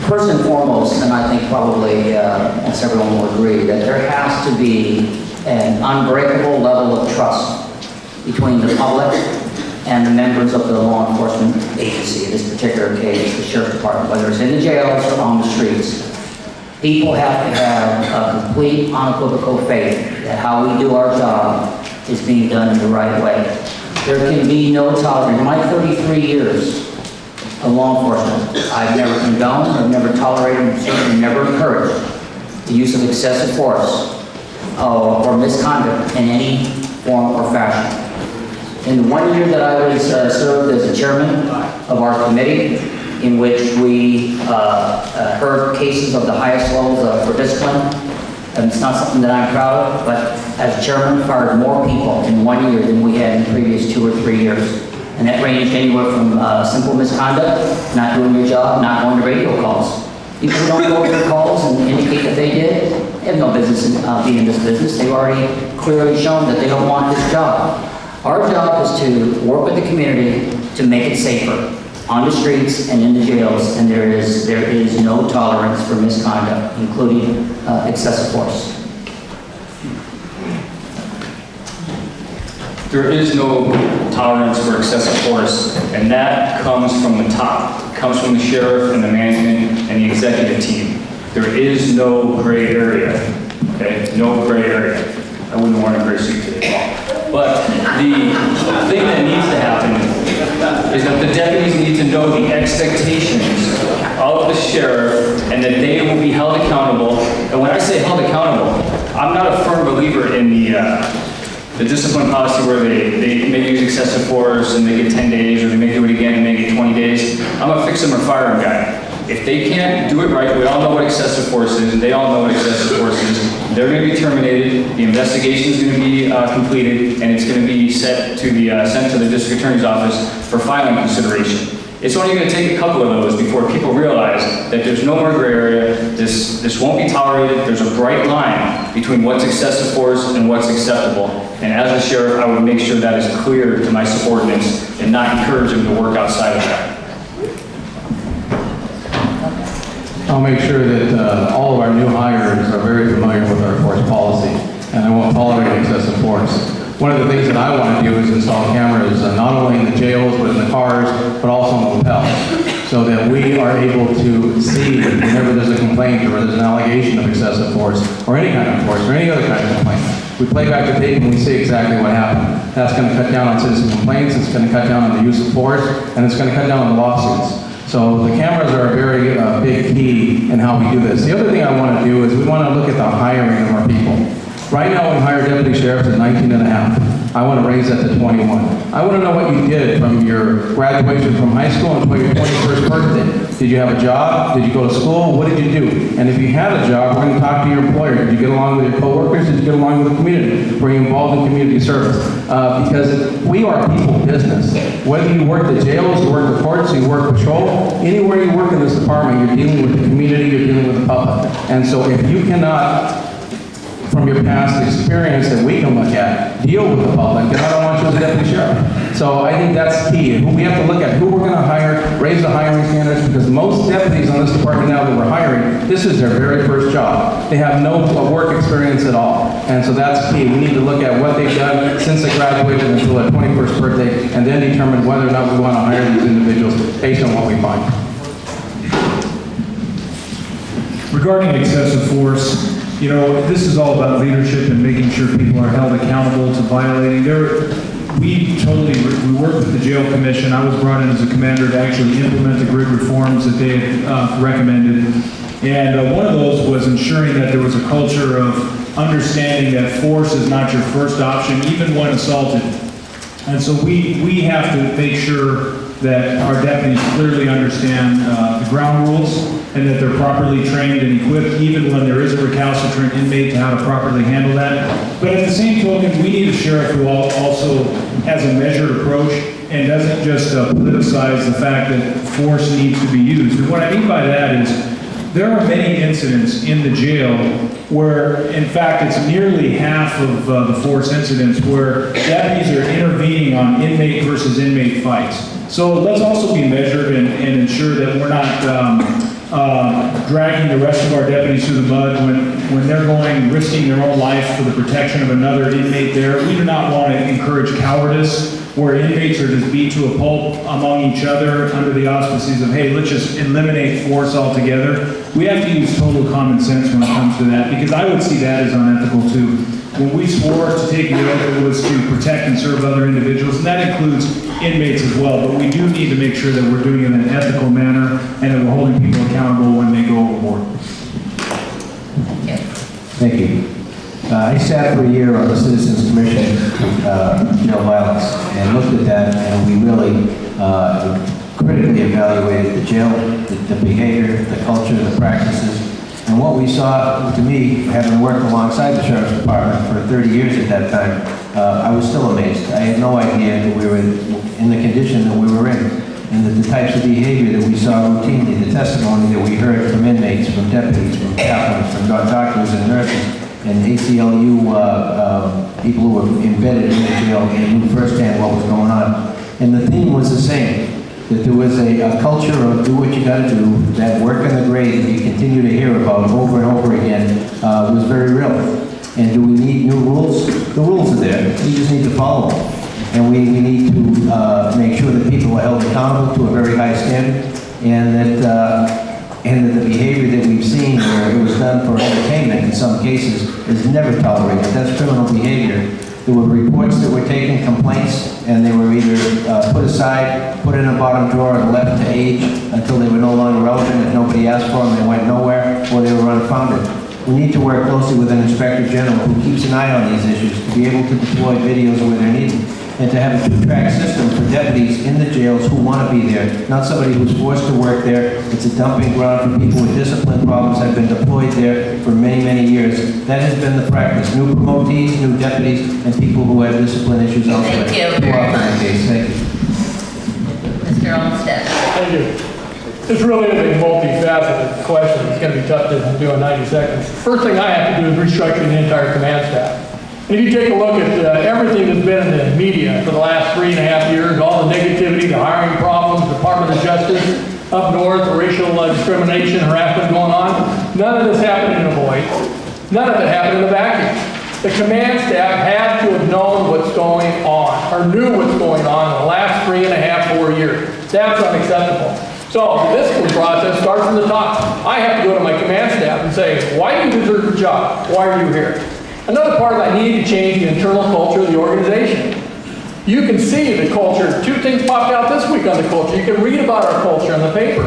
First and foremost, and I think probably as everyone will agree, that there has to be an unbreakable level of trust between the public and the members of the law enforcement agency, in this particular case, the Sheriff's Department, whether it's in the jails or on the streets. People have to have a complete, unequivocal faith that how we do our job is being done in the right way. There can be no tolerance. In my 33 years of law enforcement, I've never condoned, I've never tolerated, and certainly never encouraged the use of excessive force or misconduct in any form or fashion. In the 1 year that I was served as the chairman of our committee, in which we heard cases of the highest levels for discipline, and it's not something that I'm proud of, but as chairman, fired more people in 1 year than we had in the previous 2 or 3 years. And that ranged anywhere from simple misconduct, not doing your job, not going to radio calls. People who don't go to their calls and indicate that they did, they have no business in being in this business. They've already clearly shown that they don't want this job. Our job is to work with the community to make it safer on the streets and in the jails, and there is no tolerance for misconduct, including excessive force. There is no tolerance for excessive force, and that comes from the top. It comes from the sheriff and the management and the executive team. There is no gray area, okay? No gray area. I wouldn't wear a gray suit today. But the thing that needs to happen is that the deputies need to know the expectations of the sheriff and that they will be held accountable. And when I say held accountable, I'm not a firm believer in the discipline policy where they may use excessive force and they get 10 days or they may do it again and may get 20 days. I'm a fix them or fire them guy. If they can't do it right, we all know what excessive force is, and they all know what excessive force is. They're going to be terminated, the investigation is going to be completed, and it's going to be sent to the district attorney's office for filing consideration. It's only going to take a couple of those before people realize that there's no more gray area, this won't be tolerated, there's a bright line between what's excessive force and what's acceptable. And as a sheriff, I would make sure that is clear to my subordinates and not encourage them to work outside of that. I'll make sure that all of our new hires are very familiar with our force policy, and I won't tolerate excessive force. One of the things that I want to do is install cameras not only in the jails, but in the cars, but also in the hotels, so that we are able to see whenever there's a complaint or there's an allegation of excessive force, or any kind of force, or any other kind of complaint. We play back the tape and we see exactly what happened. That's going to cut down on citizen complaints, it's going to cut down on the use of force, and it's going to cut down on the lawsuits. So the cameras are a very big key in how we do this. The other thing I want to do is we want to look at the hiring of our people. Right now we hire deputy sheriffs at 19 and a half. I want to raise that to 21. I want to know what you did from your graduation from high school until your 21st birthday. Did you have a job? Did you go to school? What did you do? And if you had a job, we're going to talk to your employer. Did you get along with your coworkers? Did you get along with the community? Were you involved in community service? Because we are a people business. Whether you work the jails, you work the courts, you work patrol, anywhere you work in this department, you're dealing with the community, you're dealing with the public. And so if you cannot, from your past experience that we can look at, deal with the public, then I don't want you as a deputy sheriff. So I think that's key. We have to look at who we're going to hire, raise the hiring standards, because most deputies on this department now that we're hiring, this is their very first job. They have no work experience at all. And so that's key. We need to look at what they've done since they graduated until their 21st birthday, and then determine whether or not we want to hire these individuals based on what we find. Regarding excessive force, this is all about leadership and making sure people are held accountable to violating. We work with the jail commission. I was brought in as a commander to actually implement the grid reforms that they had recommended. And one of those was ensuring that there was a culture of understanding that force is not your first option, even when assaulted. And so we have to make sure that our deputies clearly understand the ground rules and that they're properly trained and equipped, even when there is a recalcitrant inmate, to how to properly handle that. But at the same token, we need a sheriff who also has a measured approach and doesn't just politicize the fact that force needs to be used. And what I mean by that is, there are many incidents in the jail where, in fact, it's nearly half of the force incidents where deputies are intervening on inmate versus inmate fights. So let's also be measured and ensure that we're not dragging the rest of our deputies through the mud when they're risking their own life for the protection of another inmate there. We do not want to encourage cowardice where inmates are just beat to a pulp among each other under the auspices of, hey, let's just eliminate force altogether. We have to use total common sense when it comes to that, because I would see that as unethical too. When we swore to take the oath, it was to protect and serve other individuals, and that includes inmates as well. But we do need to make sure that we're doing it in an ethical manner and that we're holding people accountable when they go overboard. Thank you. I sat for a year on the Citizens Commission Jail Violence and looked at that, and we really critically evaluated the jail, the behavior, the culture, the practices. And what we saw, to me, having worked alongside the Sheriff's Department for 30 years at that time, I was still amazed. I had no idea that we were in the condition that we were in, and that the types of behavior that we saw routinely, the testimony that we heard from inmates, from deputies, from chaplains, from doctors and nurses, and ACLU people who were embedded in the jail and knew firsthand what was going on. And the theme was the same, that there was a culture of do what you gotta do, that work in the grade that you continue to hear about over and over again was very real. And do we need new rules? The rules are there, we just need to follow them. And we need to make sure that people are held accountable to a very high standard, and that the behavior that we've seen where it was done for entertainment in some cases is never tolerated. That's criminal behavior. There were reports that were taken, complaints, and they were either put aside, put in a bottom drawer, and left to age until they were no longer relevant. If nobody asked for them, they went nowhere, or they were unfounded. We need to work closely with an Inspector General who keeps an eye on these issues to be able to deploy videos where they're needed, and to have a two-track system for deputies in the jails who want to be there, not somebody who's forced to work there. It's a dumping ground for people with discipline problems that have been deployed there for many, many years. That has been the practice. New promotees, new deputies, and people who have discipline issues elsewhere. Thank you very much. Thank you. Mr. Olmsted. Thank you. This really is a multifaceted question. It's going to be tough to do in 90 seconds. First thing I have to do is restructure the entire command staff. And if you take a look at everything that's been in the media for the last 3.5 years, all the negativity, the hiring problems, Department of Justice up north, the racial discrimination, harassment going on, none of this happened in a void. None of it happened in a vacuum. The command staff had to have known what's going on, or knew what's going on in the last 3.5, 4 years. That's unacceptable. So this process starts from the top. I have to go to my command staff and say, why do you deserve the job? Why are you here? Another part is I need to change the internal culture of the organization. You can see the culture. 2 things popped out this week on the culture. You can read about our culture in the paper.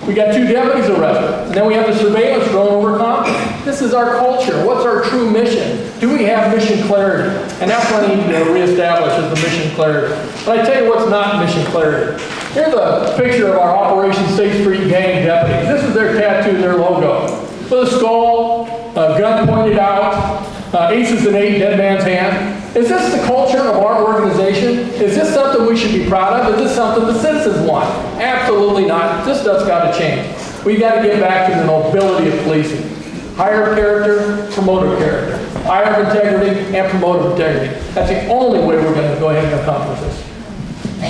We got 2 deputies arrested, and then we have the surveillance drone over Compton. This is our culture. What's our true mission? Do we have mission clarity? And that's what I need to reestablish is the mission clarity. But I tell you what's not mission clarity. Here's a picture of our Operation State Street gang deputies. This is their tattoo, their logo. With a skull, a gun pointed out, aces and 8, dead man's hand. Is this the culture of our organization? Is this something we should be proud of? Is this something the citizens want? Absolutely not. This stuff's got to change. We've got to get back to the nobility of policing. Hire character, promote character. Hire integrity and promote integrity. That's the only way we're going to go ahead and accomplish this.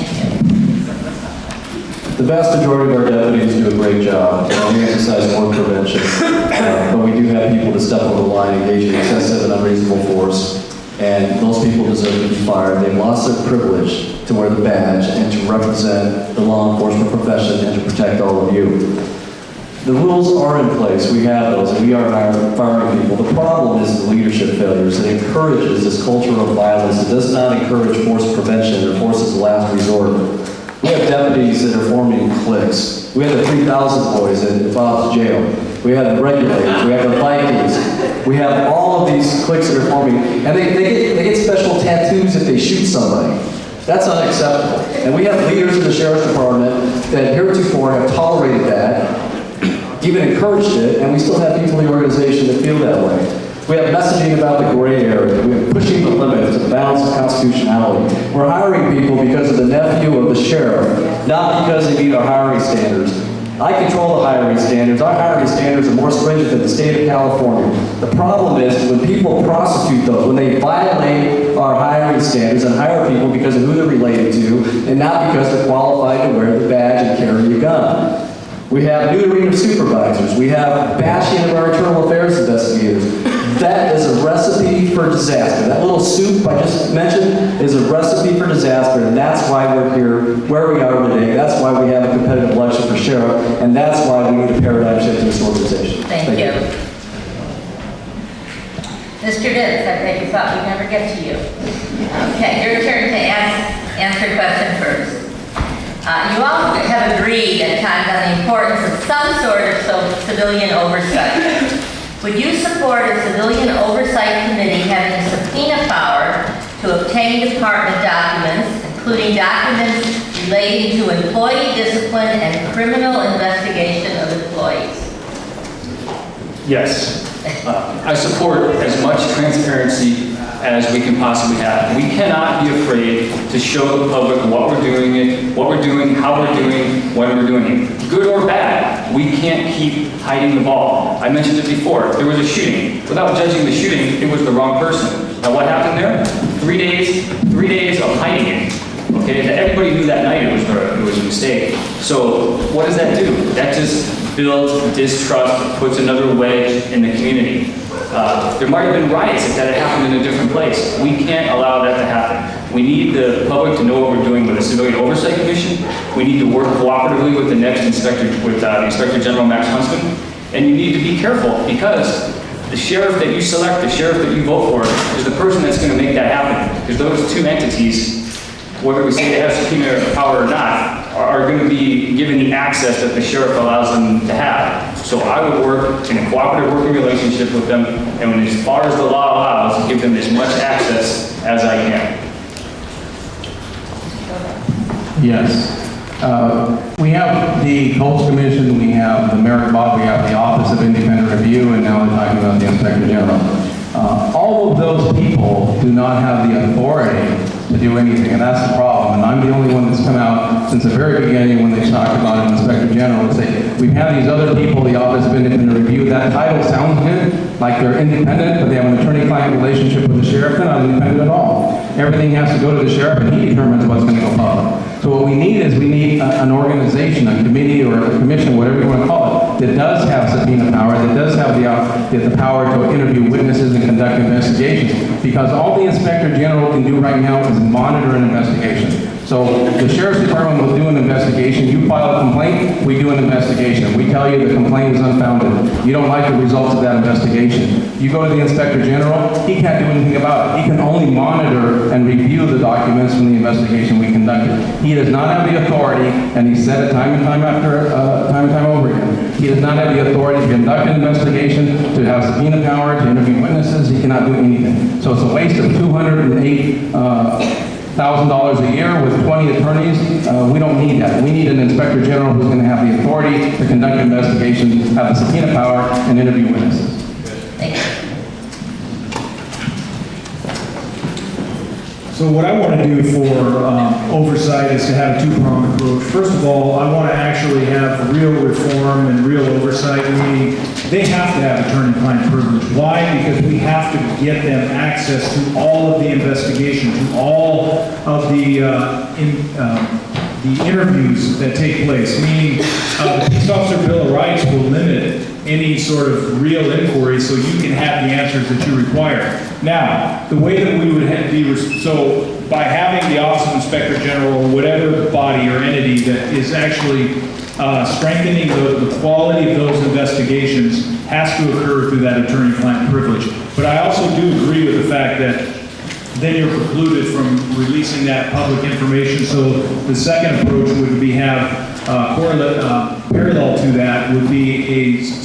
Thank you. The vast majority of our deputies do a great job. We exercise more prevention, but we do have people that step over the line, engage in excessive and unreasonable force, and those people deserve to be fired. They've lost their privilege to wear the badge and to represent the law enforcement profession and to protect all of you. The rules are in place, we have those, and we are firing people. The problem is the leadership failures. It encourages this culture of violence. It does not encourage force prevention or force as a last resort. We have deputies that are forming cliques. We have the 3,000 boys at Bob's jail. We have the regulators. We have the Vikings. We have all of these cliques that are forming, and they get special tattoos if they shoot somebody. That's unacceptable. And we have leaders in the Sheriff's Department that heretofore have tolerated that, even encouraged it, and we still have people in the organization that feel that way. We have messaging about the gray area. We have pushing the limits of the balance of constitutionality. We're hiring people because of the nephew of the sheriff, not because they meet our hiring standards. I control the hiring standards. Our hiring standards are more stringent than the state of California. The problem is when people prosecute those, when they violate our hiring standards and hire people because of who they're related to, and not because they're qualified to wear the badge and carry a gun. We have neutering of supervisors. We have bashing of our internal affairs investigators. That is a recipe for disaster. That little soup I just mentioned is a recipe for disaster, and that's why we're here where we are today. That's why we have a competitive election for sheriff, and that's why we need a paradigm shift in this organization. Thank you. Mr. Ditz, I bet you thought we'd never get to you. Okay, your turn to answer question first. You all have agreed at times on the importance of some sort of civilian oversight. Would you support a civilian oversight committee having subpoena power to obtain department documents, including documents relating to employee discipline and criminal investigation of employees? Yes. I support as much transparency as we can possibly have. We cannot be afraid to show the public what we're doing, how we're doing, when we're doing it. Good or bad, we can't keep hiding the ball. I mentioned it before. There was a shooting. Without judging the shooting, it was the wrong person. Now what happened there? 3 days of hiding it. Okay, everybody knew that night it was a mistake. So what does that do? That just builds distrust, puts another wedge in the community. There might have been riots if that had happened in a different place. We can't allow that to happen. We need the public to know what we're doing with the Civilian Oversight Commission. We need to work cooperatively with the next inspector, with the Inspector General Max Huntsman. And you need to be careful because the sheriff that you select, the sheriff that you vote for, is the person that's going to make that happen. Because those two entities, whether we say they have subpoena power or not, are going to be given the access that the sheriff allows them to have. So I would work in a cooperative working relationship with them, and as far as the law allows, give them as much access as I can. Yes. We have the Coast Commission, we have the Merit Board, we have the Office of Independent Review, and now we're talking about the Inspector General. All of those people do not have the authority to do anything, and that's the problem. And I'm the only one that's come out since the very beginning when they talked about an Inspector General and say, we've had these other people, the Office of Independent Review. That title sounds good, like they're independent, but they have an attorney-client relationship with the sheriff. They're not independent at all. Everything has to go to the sheriff, and he determines what's going to go public. So what we need is an organization, a committee or a commission, whatever you want to call it, that does have subpoena power, that does have the power to interview witnesses and conduct investigations. Because all the Inspector General can do right now is monitor an investigation. So the Sheriff's Department will do an investigation. You file a complaint, we do an investigation. We tell you the complaint is unfounded. You don't like the results of that investigation. You go to the Inspector General, he can't do anything about it. He can only monitor and review the documents from the investigation we conducted. He does not have the authority, and he said it time and time over again. He does not have the authority to conduct an investigation, to have subpoena power, to interview witnesses. He cannot do anything. So it's a waste of $208,000 a year with 20 attorneys. We don't need that. We need an Inspector General who's going to have the authority to conduct investigations, have the subpoena power, and interview witnesses. Thank you. So what I want to do for oversight is to have a two-pronged approach. First of all, I want to actually have real reform and real oversight, meaning they have to have attorney-client privilege. Why? Because we have to get them access to all of the investigation, to all of the interviews that take place, meaning the Peace Officer Bill of Rights will limit any sort of real inquiry so you can have the answers that you require. Now, the way that we would so by having the Office of Inspector General or whatever body or entity that is actually strengthening the quality of those investigations has to occur through that attorney-client privilege. But I also do agree with the fact that then you're precluded from releasing that public information. So the second approach would be have parallel to that would be a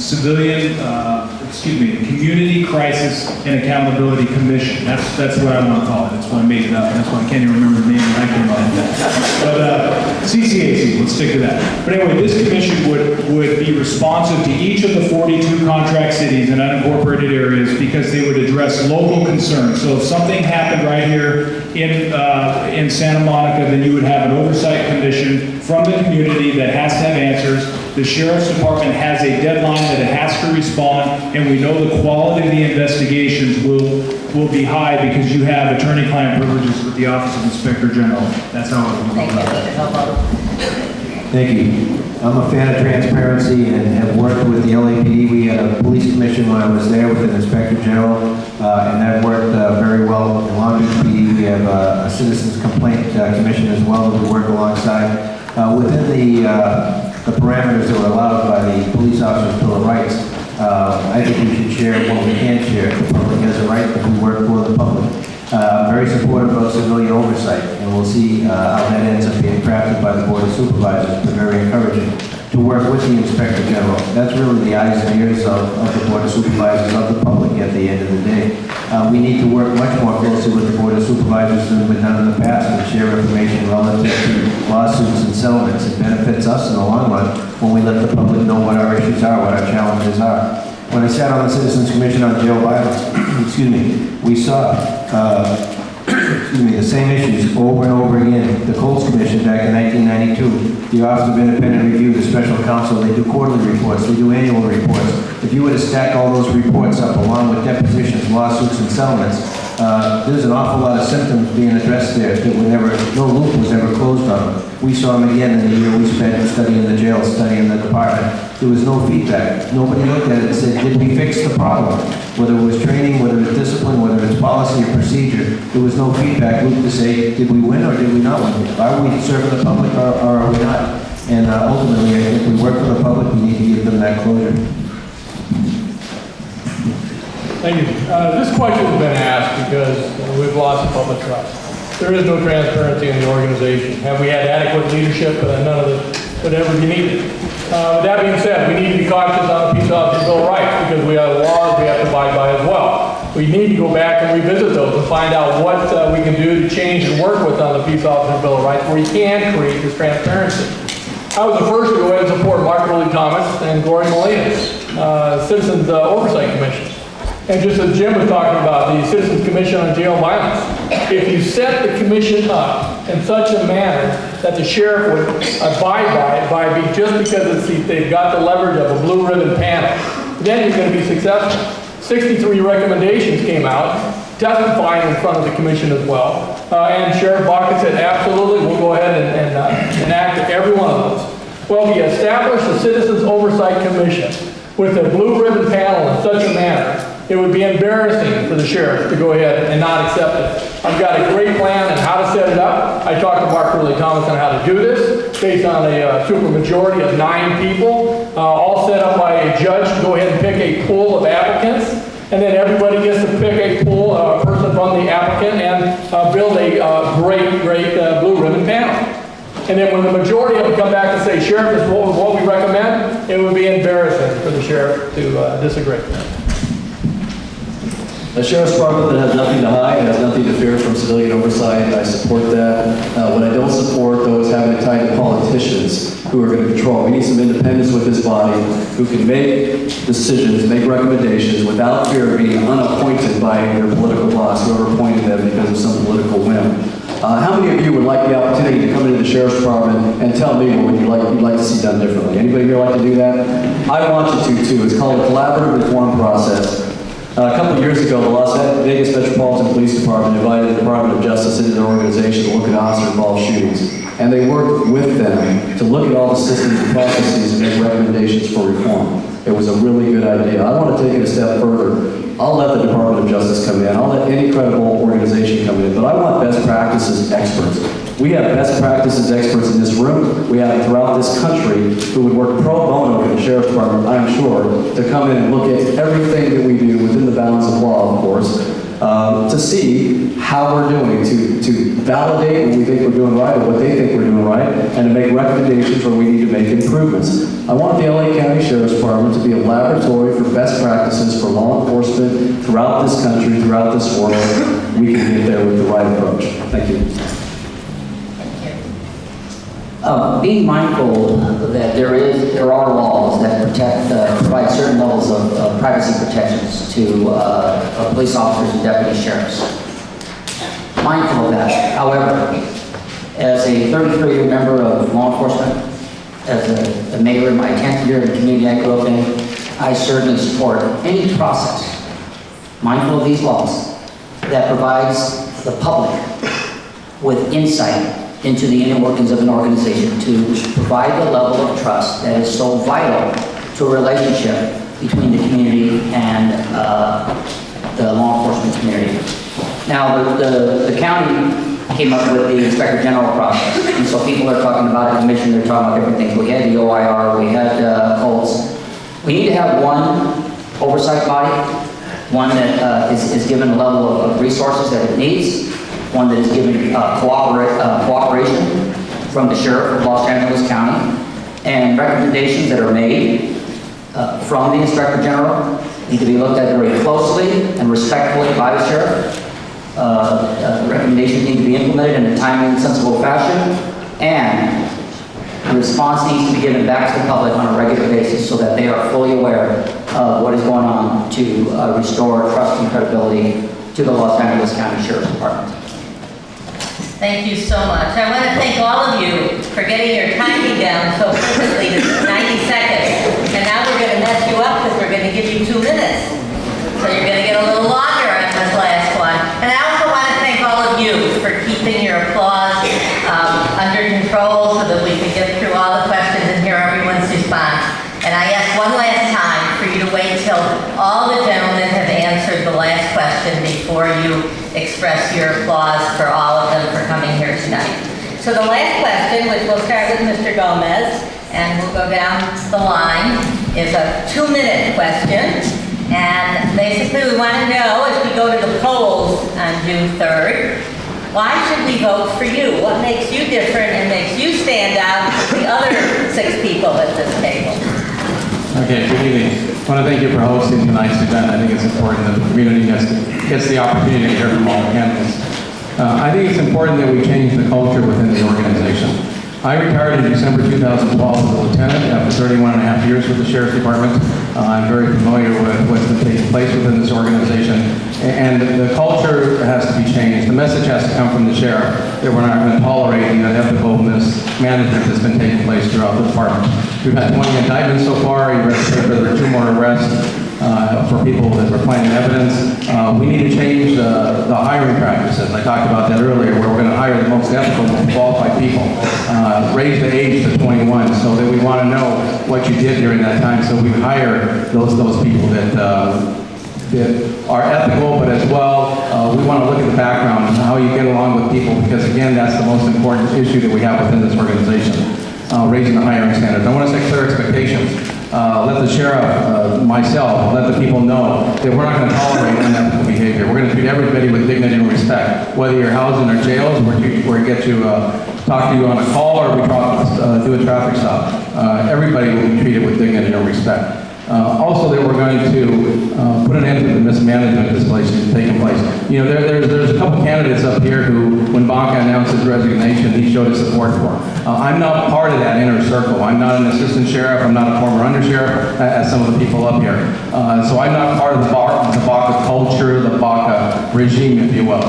Community Crisis and Accountability Commission. That's what I want to call it. That's why I made it up. That's why I can't even remember the name when I came up with that. But CCAC, let's stick to that. But anyway, this commission would be responsive to each of the 42 contract cities and unincorporated areas because they would address local concerns. So if something happened right here in Santa Monica, then you would have an oversight commission from the community that has to have answers. The Sheriff's Department has a deadline that it has to respond, and we know the quality of the investigations will be high because you have attorney-client privileges with the Office of Inspector General. That's how it would Thank go you, about it. Mr. Noble. Thank you. I'm a fan of transparency and have worked with the LAPD. We had a police commission when I was there with an Inspector General, and that worked very well. In Long Beach PD, we have a citizens complaint commission as well that we work alongside. Within the parameters that were allowed by the Police Officers Bill of Rights, I think we should share what we can share. The public has a right to work for the public. I'm very supportive of civilian oversight, and we'll see how that ends up being crafted by the Board of Supervisors, but very encouraging to work with the Inspector General. That's really the eyes and ears of the Board of Supervisors, of the public at the end of the day. We need to work much more closely with the Board of Supervisors than we've done in the past and share information relative to lawsuits and settlements. It benefits us in the long run when we let the public know what our issues are, what our challenges are. When I sat on the Citizens Commission on Jail Violence, we saw the same issues over and over again. The Colts Commission back in 1992, the Office of Independent Review, the Special Counsel, they do quarterly reports, they do annual reports. If you were to stack all those reports up along with depositions, lawsuits, and settlements, there's an awful lot of symptoms being addressed there that no loop was ever closed on them. We saw them again in the year we spent studying the jail, studying the department. There was no feedback. Nobody looked at it and said, did we fix the problem? Whether it was training, whether it was discipline, whether it's policy or procedure, there was no feedback loop to say, did we win or did we not win? Are we serving the public or are we not? And ultimately, I think we work for the public, we need to give them that closure. Thank you. This question has been asked because we've lost the public trust. There is no transparency in the organization. Have we had adequate leadership? None of whatever you needed. With that being said, we need to be cautious on the Peace Officer Bill of Rights because we have laws we have to abide by as well. We need to go back and revisit those and find out what we can do to change and work with on the Peace Officer Bill of Rights where we can create this transparency. I was the first to go ahead and support Mark Ridley Thomas and Gloria Molina's Citizens Oversight Commission. And just as Jim was talking about, the Citizens Commission on Jail Violence, if you set the commission up in such a manner that the sheriff would abide by it, just because they've got the leverage of a blue ribbon panel, then you're going to be successful. 63 recommendations came out, testifying in front of the commission as well. And Sheriff Baca said, absolutely, we'll go ahead and enact every one of those. Well, we established the Citizens Oversight Commission with a blue ribbon panel in such a manner, it would be embarrassing for the sheriff to go ahead and not accept it. I've got a great plan on how to set it up. I talked to Mark Ridley Thomas on how to do this, based on a supermajority of 9 people, all set up by a judge to go ahead and pick a pool of applicants. And then everybody gets to pick a pool, a person from the applicant, and build a great blue ribbon panel. And then when the majority of them come back and say, Sheriff, this is what we recommend, it would be embarrassing for the sheriff to disagree. A sheriff's department that has nothing to hide, has nothing to fear from civilian oversight, I support that. What I don't support, though, is having it tied to politicians. who are going to control. We need some independence with this body who can make decisions, make recommendations without fear of being unappointed by their political boss, whoever appointed them because of some political whim. How many of you would like the opportunity to come into the Sheriff's Department and tell me what you'd like to see done differently? Anybody here like to do that? I want you to too. It's called a collaborative reform process. A couple of years ago, the Las Vegas Metropolitan Police Department invited the Department of Justice into their organization to look at officer-involved shootings. And they worked with them to look at all the systems and processes and make recommendations for reform. It was a really good idea. I want to take it a step further. I'll let the Department of Justice come in. I'll let any credible organization come in. But I want best practices experts. We have best practices experts in this room. We have them throughout this country who would work pro bono in the Sheriff's Department, I'm sure, to come in and look at everything that we do within the bounds of law, of course, to see how we're doing, to validate what we think we're doing right or what they think we're doing right, and to make recommendations where we need to make improvements. I want the LA County Sheriff's Department to be a laboratory for best practices for law enforcement throughout this country, throughout this world. We can get there with the right approach. Thank you. Being mindful that there are laws that provide certain levels of privacy protections to police officers and deputy sheriffs. Mindful of that. However, as a 33-year member of law enforcement, as a mayor in my 10th year in the community I grew up in, I certainly support any process, mindful of these laws, that provides the public with insight into the inner workings of an organization to provide the level of trust that is so vital to a relationship between the community and the law enforcement community. Now, the county came up with the Inspector General process, and so people are talking about a commission, they're talking about different things. We had the OIR, we had Colts. We need to have one oversight body, one that is given a level of resources that it needs, one that is given cooperation from the Sheriff of Los Angeles County, and recommendations that are made from the Inspector General need to be looked at very closely and respectfully by the Sheriff. Recommendations need to be implemented in a timely and sensible fashion, and the response needs to be given back to the public on a regular basis so that they are fully aware of what is going on to restore trust and credibility to the Los Angeles County Sheriff's Department. Thank you so much. I want to thank all of you for getting your timing down so perfectly to 90 seconds. And now we're going to mess you up because we're going to give you 2 minutes. So you're going to get a little longer on this last one. And I also want to thank all of you for keeping your applause under control so that we can get through all the questions and hear everyone's response. And I ask one last time for you to wait till all the gentlemen have answered the last question before you express your applause for all of them for coming here tonight. So the last question, which we'll start with Mr. Gomez, and we'll go down the line, is a 2-minute question. And basically we want to know, as we go to the polls on June 3rd, why should we vote for you? What makes you different and makes you stand out from the other 6 people at this table? Okay, good evening. I want to thank you for hosting tonight's event. I think it's important that the community gets the opportunity to hear from all candidates. I think it's important that we change the culture within the organization. I retired in December 2012 as a lieutenant after 31 and a half years with the Sheriff's Department. I'm very familiar with what's been taking place within this organization. And the culture has to be changed. The message has to come from the sheriff that we're not going to tolerate the unethical mismanagement that's been taking place throughout the department. We've had 20 indictments so far. You read the paper, there were 2 more arrests for people that were planting evidence. We need to change the hiring practices. I talked about that earlier, where we're going to hire the most ethical, most qualified people. Raise the age to 21 so that we want to know what you did during that time, so we hire those people that are ethical, but as well, we want to look at the background and how you get along with people, because again, that's the most important issue that we have within this organization, raising the hiring standards. I want to set clear expectations. Let the sheriff, myself, let the people know that we're not going to tolerate unethical behavior. We're going to treat everybody with dignity and respect, whether you're housed in our jails, where we get to talk to you on a call, or we do a traffic stop. Everybody will be treated with dignity and respect. Also, that we're going to put an end to the mismanagement that's taking place. You know, there's a couple candidates up here who, when Baca announced his resignation, he showed his support for. I'm not part of that inner circle. I'm not an assistant sheriff. I'm not a former undersheriff, as some of the people up here. So I'm not part of the Baca culture, the Baca regime, if you will.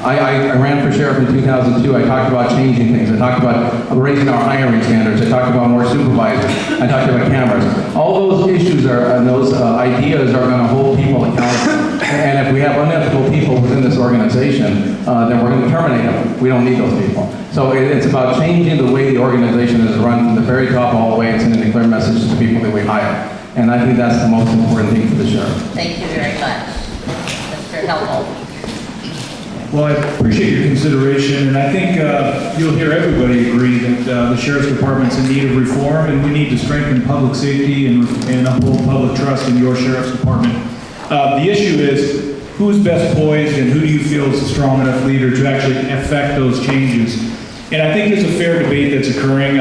I ran for sheriff in 2002. I talked about changing things. I talked about raising our hiring standards. I talked about more supervisors. I talked about cameras. All those issues and those ideas are going to hold people accountable. And if we have unethical people within this organization, then we're going to terminate them. We don't need those people. So it's about changing the way the organization is run from the very top all the way and sending a clear message to the people that we hire. And I think that's the most important thing for the sheriff. Thank you very much. Mr. Helmholtz. Well, I appreciate your consideration, and I think you'll hear everybody agree that the Sheriff's Department's in need of reform, and we need to strengthen public safety and uphold public trust in your Sheriff's Department. The issue is, who's best poised and who do you feel is a strong enough leader to actually affect those changes? And I think it's a fair debate that's occurring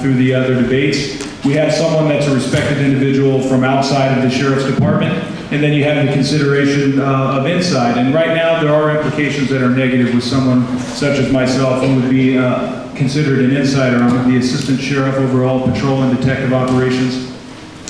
through the other debates. We have someone that's a respected individual from outside of the Sheriff's Department, and then you have the consideration of inside. And right now, there are implications that are negative with someone such as myself who would be considered an insider. I'm the Assistant Sheriff over all patrol and detective operations.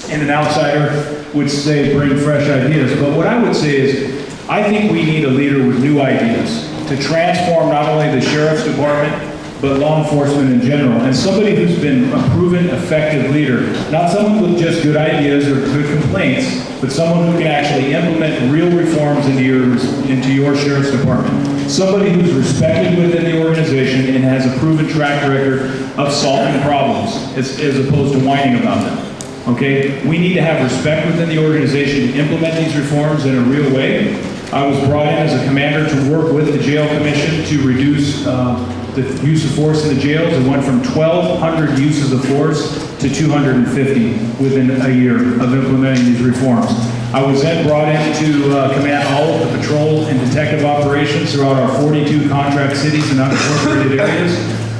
And an outsider would say bring fresh ideas. But what I would say is, I think we need a leader with new ideas to transform not only the Sheriff's Department, but law enforcement in general. And somebody who's been a proven effective leader, not someone with just good ideas or good complaints, but someone who can actually implement real reforms into your Sheriff's Department. Somebody who's respected within the organization and has a proven track record of solving problems as opposed to whining about them. Okay? We need to have respect within the organization to implement these reforms in a real way. I was brought in as a commander to work with the jail commission to reduce the use of force in the jails. It went from 1,200 uses of force to 250 within a year of implementing these reforms. I was then brought in to command all of the patrol and detective operations throughout our 42 contract cities and unincorporated areas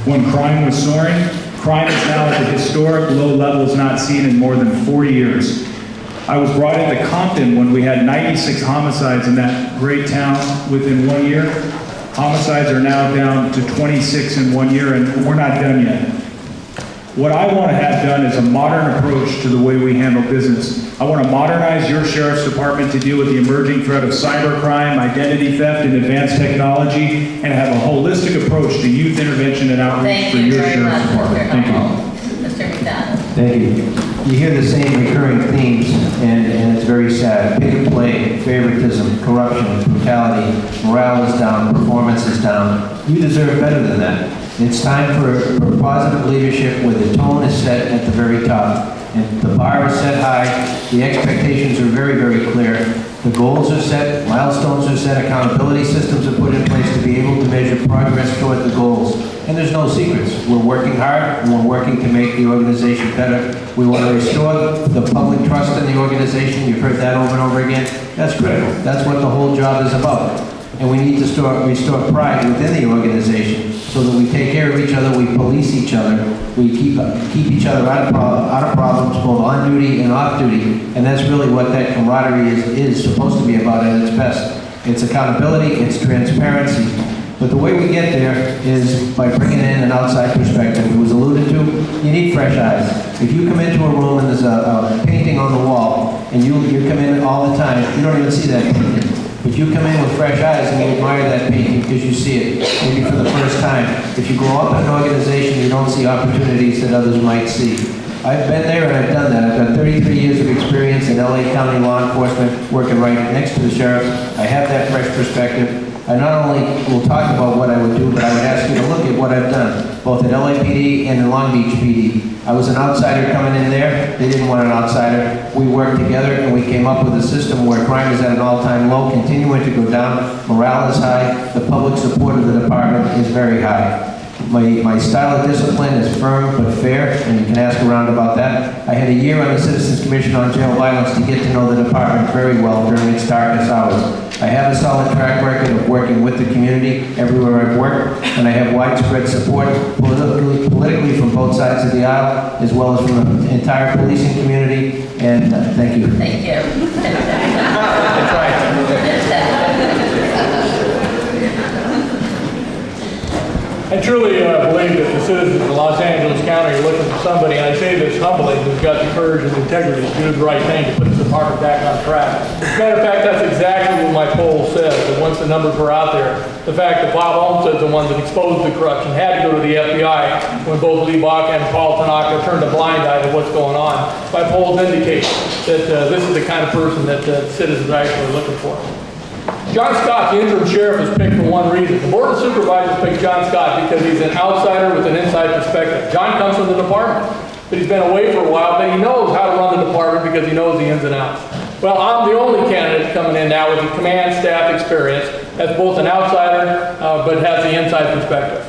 when crime was soaring. Crime is now at the historic low levels not seen in more than 40 years. I was brought into Compton when we had 96 homicides in that great town within 1 year. Homicides are now down to 26 in 1 year, and we're not done yet. What I want to have done is a modern approach to the way we handle business. I want to modernize your Sheriff's Department to deal with the emerging threat of cybercrime, identity theft, and advanced technology, and have a holistic approach to youth intervention and outreach Thank for you your very much, Sheriff's Mr. Department. Thank you. Helmholtz. Mr. McDonald. Thank you. You hear the same recurring themes, and it's very sad. Pick and play, favoritism, corruption, brutality, morale is down, performance is down. You deserve better than that. It's time for positive leadership where the tone is set at the very top. And the bar is set high, the expectations are very, very clear. The goals are set, milestones are set, accountability systems are put in place to be able to measure progress toward the goals. And there's no secrets. We're working hard, and we're working to make the organization better. We want to restore the public trust in the organization. You've heard that over and over again. That's critical. That's what the whole job is about. And we need to restore pride within the organization so that we take care of each other, we police each other, we keep each other out of problems, both on duty and off duty. And that's really what that camaraderie is supposed to be about at its best. It's accountability, it's transparency. But the way we get there is by bringing in an outside perspective. It was alluded to, you need fresh eyes. If you come into a room and there's a painting on the wall, and you come in all the time, you don't even see that painting. If you come in with fresh eyes and you admire that painting because you see it, maybe for the first time. If you grow up in an organization, you don't see opportunities that others might see. I've been there and I've done that. I've got 33 years of experience in LA County law enforcement, working right next to the sheriff. I have that fresh perspective. I not only will talk about what I would do, but I would ask you to look at what I've done, both at LAPD and in Long Beach PD. I was an outsider coming in there. They didn't want an outsider. We worked together and we came up with a system where crime is at an all-time low, continuing to go down. Morale is high. The public support of the department is very high. My style of discipline is firm but fair, and you can ask around about that. I had a year on the Citizens Commission on Jail Violence to get to know the department very well during its darkest hours. I have a solid track record of working with the community everywhere I've worked, and I have widespread support politically from both sides of the aisle, as well as from the entire policing community, and thank you. Thank you. somebody, and I say this humbly, who's got the courage and integrity to do the right thing to put the department back on track. As a matter of fact, that's exactly what my poll says, that once the numbers were out there, the fact that Bob Olmsted's the one that exposed the corruption, had to go to the FBI when both Lee Baca and Paul Tanaka turned a blind eye to what's going on. My polls indicate that this is the kind of person that citizens are actually looking for. John Scott, the interim sheriff, is picked for one reason. The Board of Supervisors picked John Scott because he's an outsider with an inside perspective. John comes from the department, but he's been away for a while, but he knows how to run the department because he knows the ins and outs. Well, I'm the only candidate coming in now with the command staff experience as both an outsider, but has the inside perspective.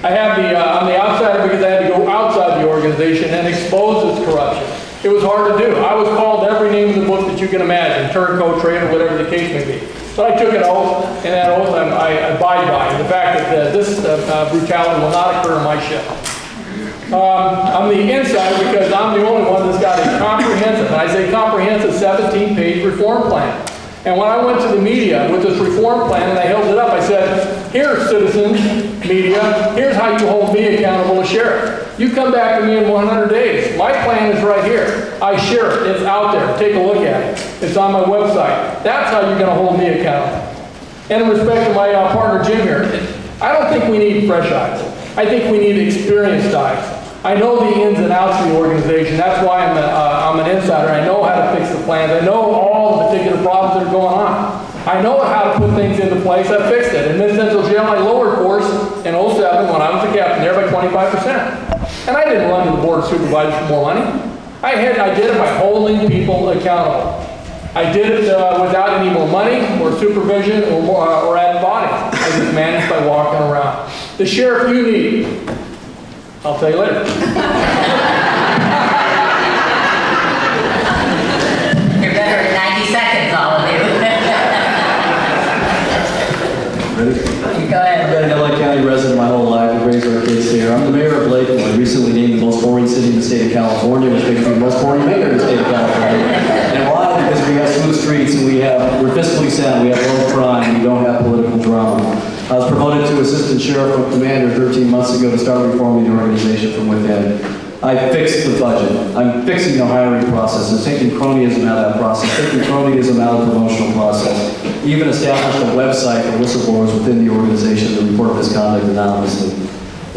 I'm the outsider because I had to go outside the organization and expose its corruption. It was hard to do. I was called every name in the book that you can imagine, turncoat, traitor, whatever the case may be. But I took an oath, and that oath I abide by. The fact that this brutality will not occur in my ship. I'm the insider because I'm the only one that's got a comprehensive, and I say comprehensive, 17-page reform plan. And when I went to the media with this reform plan and I held it up, I said, here, citizens, media, here's how you hold me accountable as sheriff. You come back to me in 100 days. My plan is right here. I share it. It's out there. Take a look at it. It's on my website. That's how you're going to hold me accountable. And in respect to my partner Jim here, I don't think we need fresh eyes. I think we need experienced eyes. I know the ins and outs of the organization. That's why I'm an insider. I know how to fix the plans. I know all the particular problems that are going on. I know how to put things into place. I fixed it. In Mid Central Jail, I lowered force in 07 when I was the captain there by 25%. And I didn't run to the Board of Supervisors for more money. I did it by holding people accountable. I did it without any more money or supervision or added bodies. I just managed by walking around. The sheriff you need, I'll tell you later. You're better at 90 seconds, all of you. Ready? Go ahead. I've been an LA County resident my whole life. We raised our kids here. I'm the mayor of Lakewood, recently named the most boring city in the state of California, which makes me the most boring mayor in the state of California. And why? Because we have smooth streets and we're fiscally sound, we have low crime, we don't have political drama. I was promoted to assistant sheriff from commander 13 months ago to start reforming the organization from within. I fixed the budget. I'm fixing the hiring process, taking cronyism out of that process, taking cronyism out of the promotional process. Even established a website for whistleblowers within the organization to report misconduct anonymously.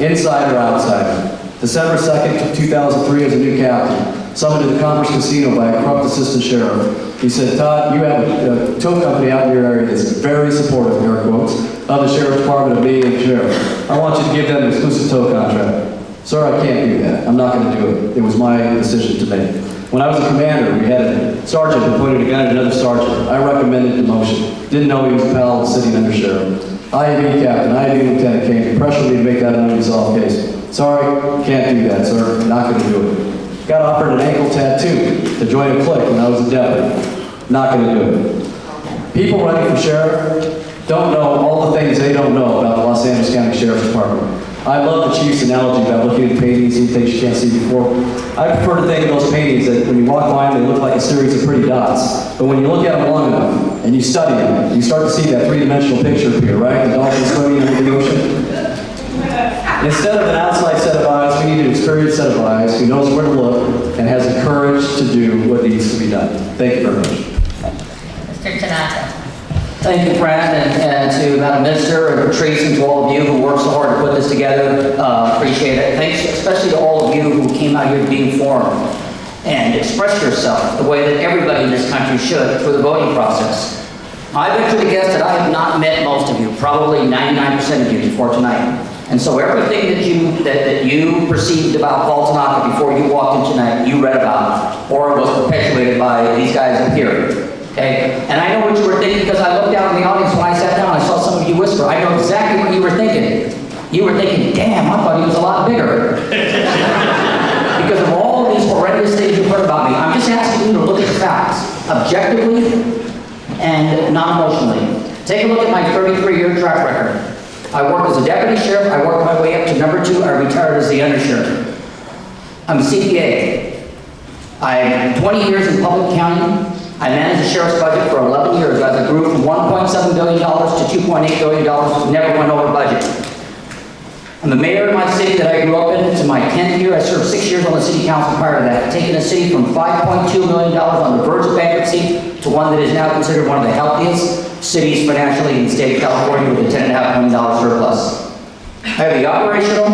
Inside or outside. December 2nd, 2003, as a new captain, summoned to the Commerce Casino by a corrupt assistant sheriff. He said, Todd, you have a tow company out in your area that's very supportive, air quotes, of the sheriff's department, of me and the sheriff. I want you to give them an exclusive tow contract. Sir, I can't do that. I'm not going to do it. It was my decision to make. When I was a commander, we had a sergeant who pointed a gun at another sergeant. I recommended demotion. Didn't know he was a pal of the city under sheriff. IAB captain, IAB lieutenant came to pressure me to make that an unresolved case. Sorry, can't do that, sir. Not going to do it. Got offered an ankle tattoo to join a clique when I was a deputy. Not going to do it. People running for sheriff don't know all the things they don't know about the Los Angeles County Sheriff's Department. I love the chief's analogy about looking at paintings, seeing things you can't see before. I prefer to think of those paintings that when you walk by them, they look like a series of pretty dots. But when you look at them long enough and you study them, you start to see that three-dimensional picture appear, right? The dolphins swimming under the ocean. Instead of an outside set of eyes, we need an experienced set of eyes who knows where to look and has the courage to do what needs to be done. Thank you very much. Mr. Tanaka. Thank you, Fran, and to Madam Minister and Patrice and to all of you who worked so hard to put this together. Appreciate it. Thanks especially to all of you who came out here to be informed and express yourself the way that everybody in this country should through the voting process. I venture to guess that I have not met most of you, probably 99% of you before tonight. And so everything that you perceived about Paul Tanaka before you walked in tonight, you read about, or was perpetuated by these guys up here. Okay? And I know what you were thinking because I looked out in the audience when I sat down. I saw some of you whisper. I know exactly what you were thinking. You were thinking, damn, I thought he was a lot bigger. Because of all of these horrendous things you've heard about me, I'm just asking you to look at the facts, objectively and non-emotionally. Take a look at my 33-year track record. I worked as a deputy sheriff. I worked my way up to number 2. I retired as the undersheriff. I'm a CPA. I'm 20 years in public accounting. I managed the sheriff's budget for 11 years as it grew from $1.7 billion to $2.8 billion. Never went over budget. I'm the mayor of my city that I grew up in. It's in my 10th year. I served 6 years on the city council prior to that, taking a city from $5.2 million on the verge of bankruptcy to one that is now considered one of the healthiest cities financially in the state of California with a $10.5 million surplus. I have the operational,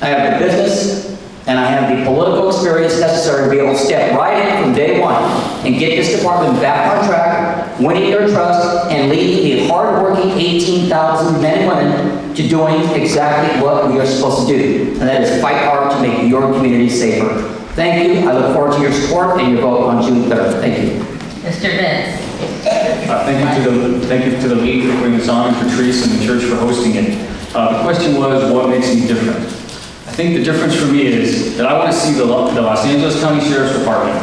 I have the business, and I have the political experience necessary to be able to step right in from day one and get this department back on track, winning their trust, and leading the hard-working 18,000 men and women to doing exactly what we are supposed to do, and that is fight hard to make your community safer. Thank you. I look forward to your support and your vote on June 3rd. Thank you. Mr. Vince. Thank you to the league for putting this on, and for Teresa and the church for hosting it. The question was, what makes me different? I think the difference for me is that I want to see the Los Angeles County Sheriff's Department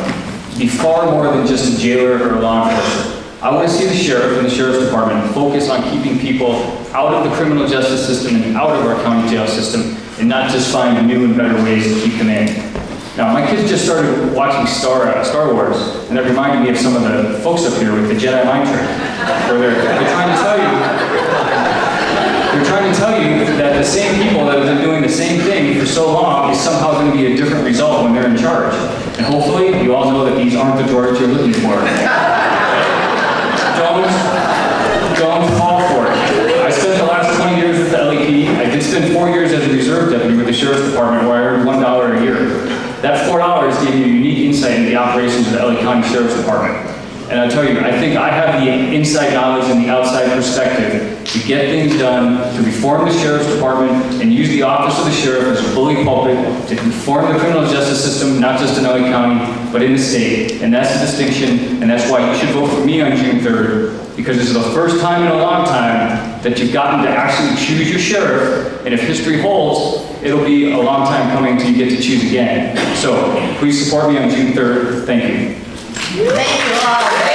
be far more than just a jailer or a law enforcer. I want to see the sheriff and the sheriff's department focus on keeping people out of the criminal justice system and out of our county jail system, and not just find new and better ways to keep them in. Now, my kids just started watching Star Wars, and that reminded me of some of the folks up here with the Jedi mind trick, where they're trying to tell you that the same people that have been doing the same thing for so long is somehow going to be a different result when they're in charge. And hopefully, you all know that these aren't the droids you're looking for. Don't fall for it. I spent the last 20 years with the LEP. I did spend 4 years as a reserve deputy with the Sheriff's Department, where I earned $1 a year. That $4 gave me a unique insight into the operations of the LA County Sheriff's Department. And I'll tell you, I think I have the inside knowledge and the outside perspective to get things done, to reform the Sheriff's Department, and use the office of the sheriff as a bully pulpit to reform the criminal justice system, not just in LA County, but in the state. And that's the distinction, and that's why you should vote for me on June 3rd, because this is the first time in a long time that you've gotten to actually choose your sheriff, and if history holds, it'll be a long time coming until you get to choose again. So, please support me on June 3rd. Thank you. Thank you all.